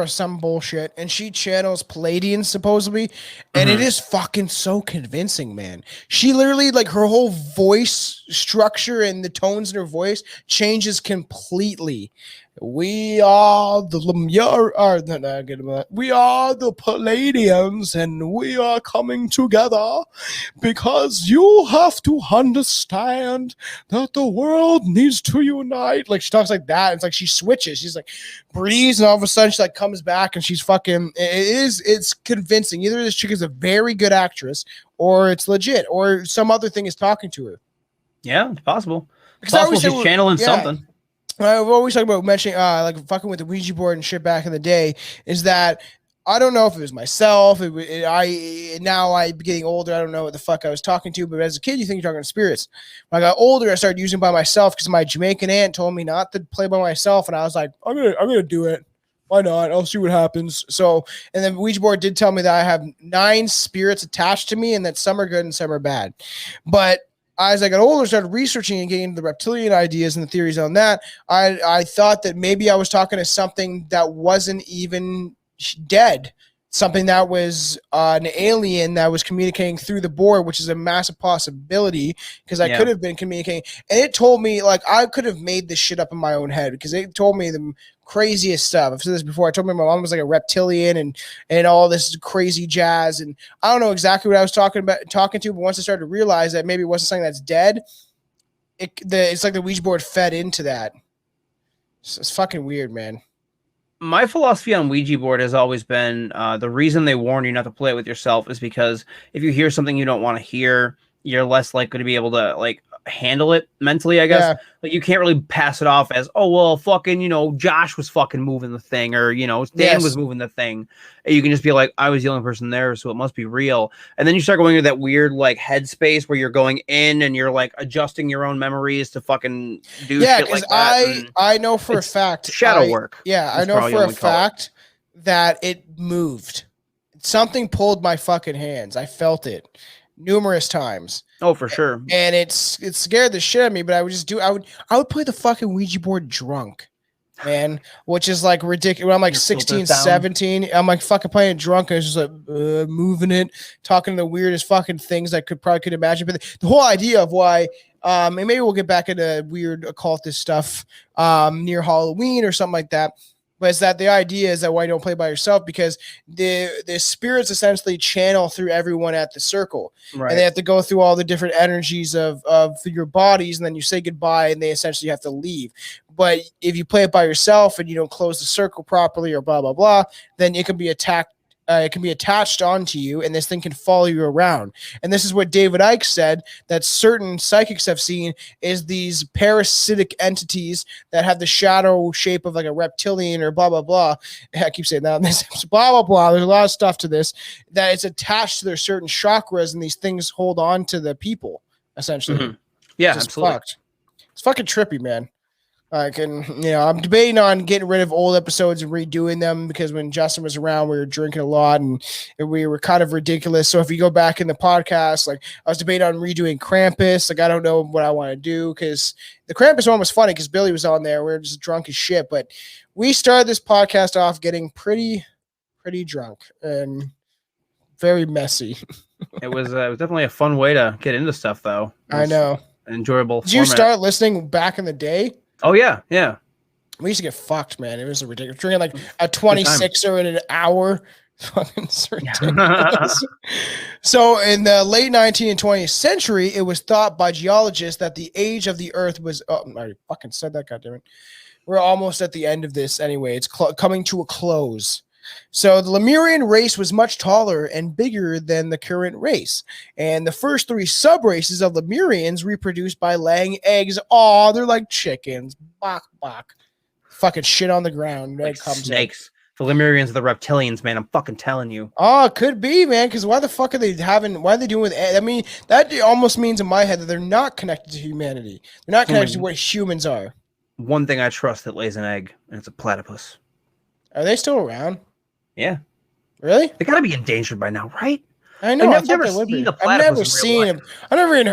some bullshit, and she channels Palladians supposedly, and it is fucking so convincing, man. She literally, like, her whole voice structure and the tones in her voice changes completely. We are the Lemuria, we are the Palladians, and we are coming together because you have to understand that the world needs to unite. Like, she talks like that. It's like she switches. She's like breathes, and all of a sudden she like comes back, and she's fucking. It's convincing. Either this chick is a very good actress, or it's legit, or some other thing is talking to her. Yeah, it's possible. It's possible she's channeling something. I've always talked about mentioning like fucking with the Ouija board and shit back in the day, is that I don't know if it was myself. Now I'm getting older. I don't know what the fuck I was talking to, but as a kid, you think you're talking to spirits. When I got older, I started using by myself because my Jamaican aunt told me not to play by myself, and I was like, I'm gonna do it. Why not? I'll see what happens. So, and then Ouija board did tell me that I have 9 spirits attached to me, and that some are good and some are bad. But as I got older, started researching and getting into the reptilian ideas and the theories on that, I thought that maybe I was talking to something that wasn't even dead, something that was an alien that was communicating through the board, which is a massive possibility because I could have been communicating. And it told me, like, I could have made this shit up in my own head because it told me the craziest stuff. I've said this before. I told me my mom was like a reptilian and all this crazy jazz. And I don't know exactly what I was talking to, but once I started to realize that maybe it wasn't something that's dead, it's like the Ouija board fed into that. It's fucking weird, man. My philosophy on Ouija board has always been the reason they warn you not to play it with yourself is because if you hear something you don't want to hear, you're less likely to be able to like handle it mentally, I guess. Yeah. Like you can't really pass it off as, oh, well, fucking, Josh was fucking moving the thing, or, Dan was moving the thing. And you can just be like, I was the only person there, so it must be real. And then you start going into that weird like headspace where you're going in and you're like adjusting your own memories to fucking do shit like that. I know for a fact. Shadow work. Yeah, I know for a fact that it moved. Something pulled my fucking hands. I felt it numerous times. Oh, for sure. And it scared the shit out of me, but I would just I would play the fucking Ouija board drunk. man, which is like ridiculous. I'm like Your 16, filters down. 17. I'm like fucking playing drunk and it's just like moving it, talking the weirdest fucking things I could imagine. But the whole idea of why, and maybe we'll get back into weird occultist stuff near Halloween or something like that. But it's that the idea is that why you don't play by yourself, because the spirits essentially channel through everyone at the circle. Right. And they have to go through all the different energies of your bodies, and then you say goodbye and they essentially have to leave. But if you play it by yourself and you don't close the circle properly or blah, blah, blah, then it can be attacked. It can be attached onto you, and this thing can follow you around. And this is what David Icke said that certain psychics have seen is these parasitic entities that have the shadow shape of like a reptilian or blah, blah, blah. I keep saying that. This blah, blah, blah. There's a lot of stuff to this that it's attached to their certain chakras, and these things hold on to the people, essentially. Mm-hmm. Yeah, absolutely. Fucked. It's fucking trippy, man. I'm debating on getting rid of old episodes and redoing them, because when Justin was around, we were drinking a lot and we were kind of ridiculous. So if you go back in the podcast, like I was debating on redoing Krampus. Like I don't know what I want to do, because the Krampus one was funny because Billy was on there. We were just drunk as shit, but we started this podcast off getting pretty drunk and very messy. It was definitely a fun way to get into stuff, though. I know. An enjoyable. Did you start listening back in the day? Oh yeah. We used to get fucked, man. It was ridiculous. Drinking like a 26er in an hour. Fucking ridiculous. So in the late 19th and 20th century, it was thought by geologists that the age of the Earth was. Oh, I already fucking said that. Goddammit. We're almost at the end of this anyway. It's coming to a close. So the Lemurian race was much taller and bigger than the current race. And the first three sub-races of Lemurians reproduced by laying eggs. Oh, they're like chickens. Bok, bok. Fucking shit on the ground. Like snakes. The Lemurians are the reptilians, man. I'm fucking telling you. Oh, it could be, man. Because why the fuck are they why are they doing with eggs? I mean, that almost means in my head that they're not connected to humanity. They're not connected to what humans are. One thing I trust that lays an egg, and it's a platypus. Are they still around? Yeah. Really? They gotta be endangered by now, right? I know. I've never seen a platypus. I've never seen him.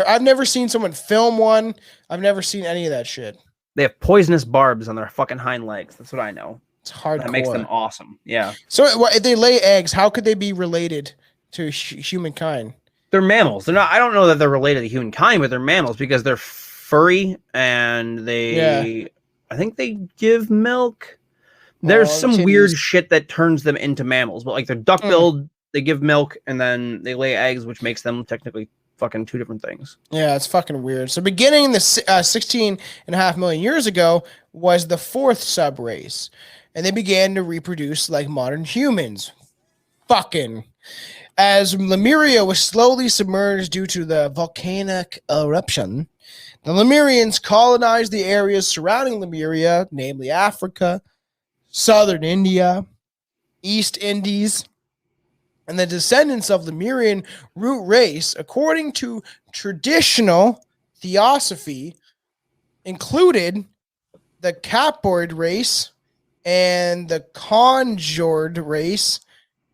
I've never seen someone film one. I've never seen any of that shit. They have poisonous barbs on their fucking hind legs. That's what I know. It's hardcore. That makes them awesome. Yeah. So if they lay eggs, how could they be related to humankind? They're mammals. They're not. I don't know that they're related to humankind, but they're mammals because they're furry and they. I think they give milk. There's some weird shit that turns them into mammals, but like they're duck-billed, they give milk, and then they lay eggs, which makes them technically fucking two different things. Yeah, it's fucking weird. So beginning 16.5 million years ago was the fourth sub-race, and they began to reproduce like modern humans. Fucking. As Lemuria was slowly submerged due to the volcanic eruption, the Lemurians colonized the areas surrounding Lemuria, namely Africa, Southern India, East Indies, and the descendants of Lemurian root race, according to traditional theosophy, included the Capoid race and the Conjored race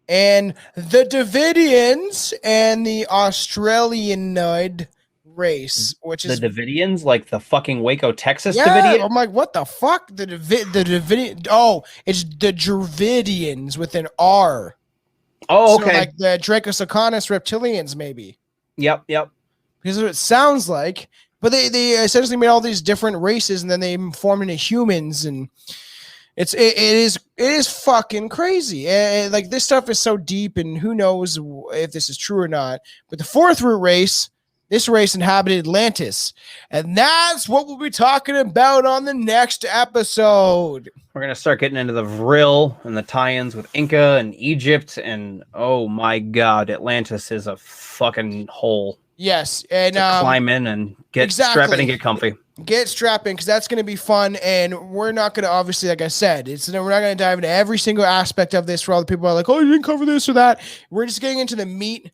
and the Davidians and the Australianoid race, which is the Davidians, like the fucking Waco, Texas Davidian. Davidian. I'm like, what the fuck? The Davidian. Oh, it's the Dravidians with an R. Oh, okay. So like the Dracosocanus reptilians, maybe. Yep. Because it sounds like, but they essentially made all these different races and then they formed into humans, and it is fucking crazy. And like this stuff is so deep, and who knows if this is true or not. But the fourth root race. This race inhabited Atlantis, and that's what we'll be talking about on the next episode. We're going to start getting into the Vril and the tie-ins with Inca and Egypt, and oh my god, Atlantis is a fucking hole. Yes, and climb in and strap in and get comfy. Get strapped in, because that's going to be fun, and we're not going to, obviously, like I said, we're not going to dive into every single aspect of this for all the people who are like, oh, you didn't cover this or that. We're just getting into the meat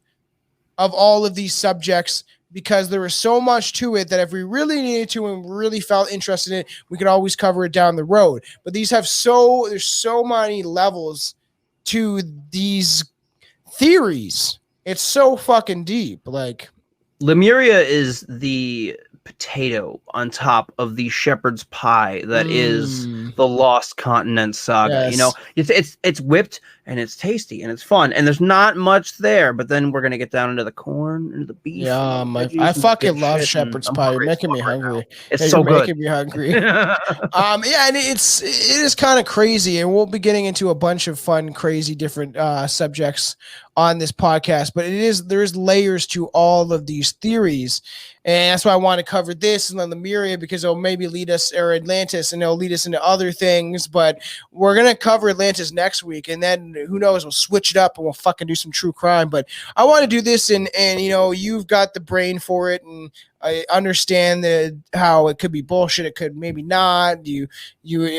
of all of these subjects, because there is so much to it that if we really needed to and really felt interested in it, we could always cover it down the road. But these have there's so many levels to these theories. It's so fucking deep. Like Lemuria is the potato on top of the shepherd's pie that is the Lost Continent saga. You know, it's whipped and it's tasty and it's fun and there's not much there, but then we're gonna get down into the corn and the beef. Yeah, I fucking love shepherd's pie. You're making me hungry. It's so good. Making me hungry. Yeah, and it is kind of crazy, and we'll be getting into a bunch of fun, crazy, different subjects on this podcast. But there's layers to all of these theories, and that's why I want to cover this and then Lemuria, because it'll maybe lead us, or Atlantis, and it'll lead us into other things. But we're gonna cover Atlantis next week, and then who knows, we'll switch it up and we'll fucking do some true crime. But I want to do this, and you know, you've got the brain for it, and I understand how it could be bullshit. It could maybe not. You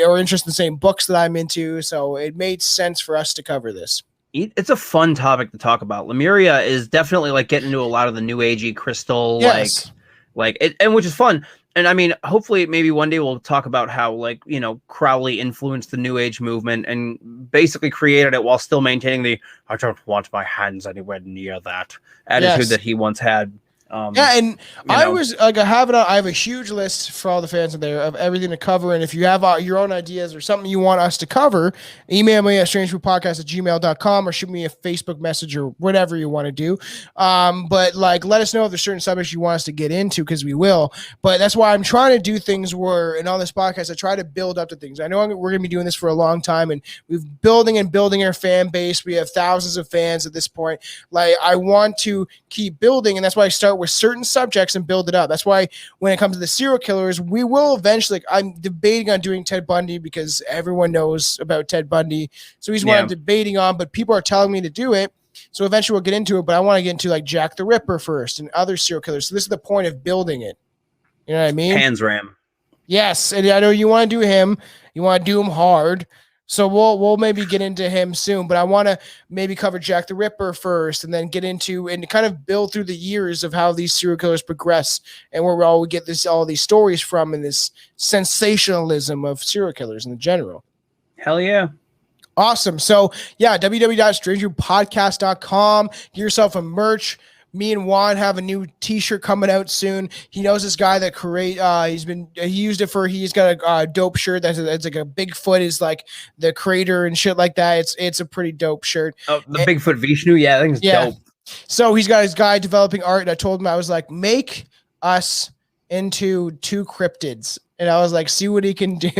are interested in the same books that I'm into, so it made sense for us to cover this. It's a fun topic to talk about. Lemuria is definitely like getting into a lot of the new agey crystal, like it, and which is fun. And I mean, hopefully, maybe one day we'll talk about how, like, you know, Crowley influenced the New Age movement and basically created it while still maintaining the "I don't want my hands anywhere near that" attitude that he once had. And I was like, I have a huge list for all the fans in there of everything to cover. And if you have your own ideas or something you want us to cover, email me at strangefoodpodcast@gmail.com or shoot me a Facebook message or whatever you want to do. But like, let us know if there's certain subjects you want us to get into, because we will. But that's why I'm trying to do things where, and on this podcast, I try to build up to things. I know we're going to be doing this for a long time, and we've building our fan base. We have thousands of fans at this point. Like, I want to keep building, and that's why I start with certain subjects and build it up. That's why when it comes to the serial killers, we will eventually, like, I'm debating on doing Ted Bundy because everyone knows about Ted Bundy. So he's what I'm debating on, but people are telling me to do it. So eventually we'll get into it, but I want to get into like Jack the Ripper first and other serial killers. So this is the point of building it. You know what I mean? Hands Ram. Yes. And I know you want to do him. You want to do him hard. So we'll maybe get into him soon, but I want to maybe cover Jack the Ripper first, and then get into and kind of build through the years of how these serial killers progress and where we get all these stories from, and this sensationalism of serial killers in general. Hell yeah. Awesome. So yeah, www.strangerpodcast.com. Get yourself a merch. Me and Juan have a new t-shirt coming out soon. He knows this guy that he's got a dope shirt that's like a Bigfoot is like the creator and shit like that. It's a pretty dope shirt. Oh, Bigfoot Vishnu. Yeah, I think it's dope. So he's got his guy developing art, and I told him, I was like, make us into two cryptids. And I was like, see what he can do.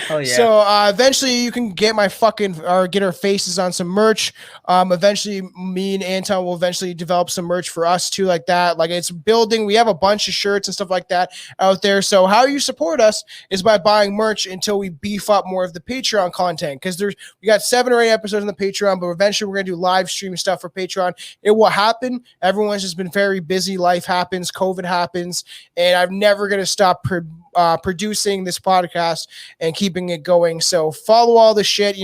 Oh yeah. So eventually you can get get our faces on some merch. Eventually me and Anton will eventually develop some merch for us too, like that. Like, it's building. We have a bunch of shirts and stuff like that out there. So how you support us is by buying merch until we beef up more of the Patreon content. Because we got 7 or 8 episodes on the Patreon, but eventually we're gonna do live stream stuff for Patreon. It will happen. Everyone's just been very busy. Life happens, COVID happens, and I'm never gonna stop producing this podcast and keeping it going. So follow all the shit,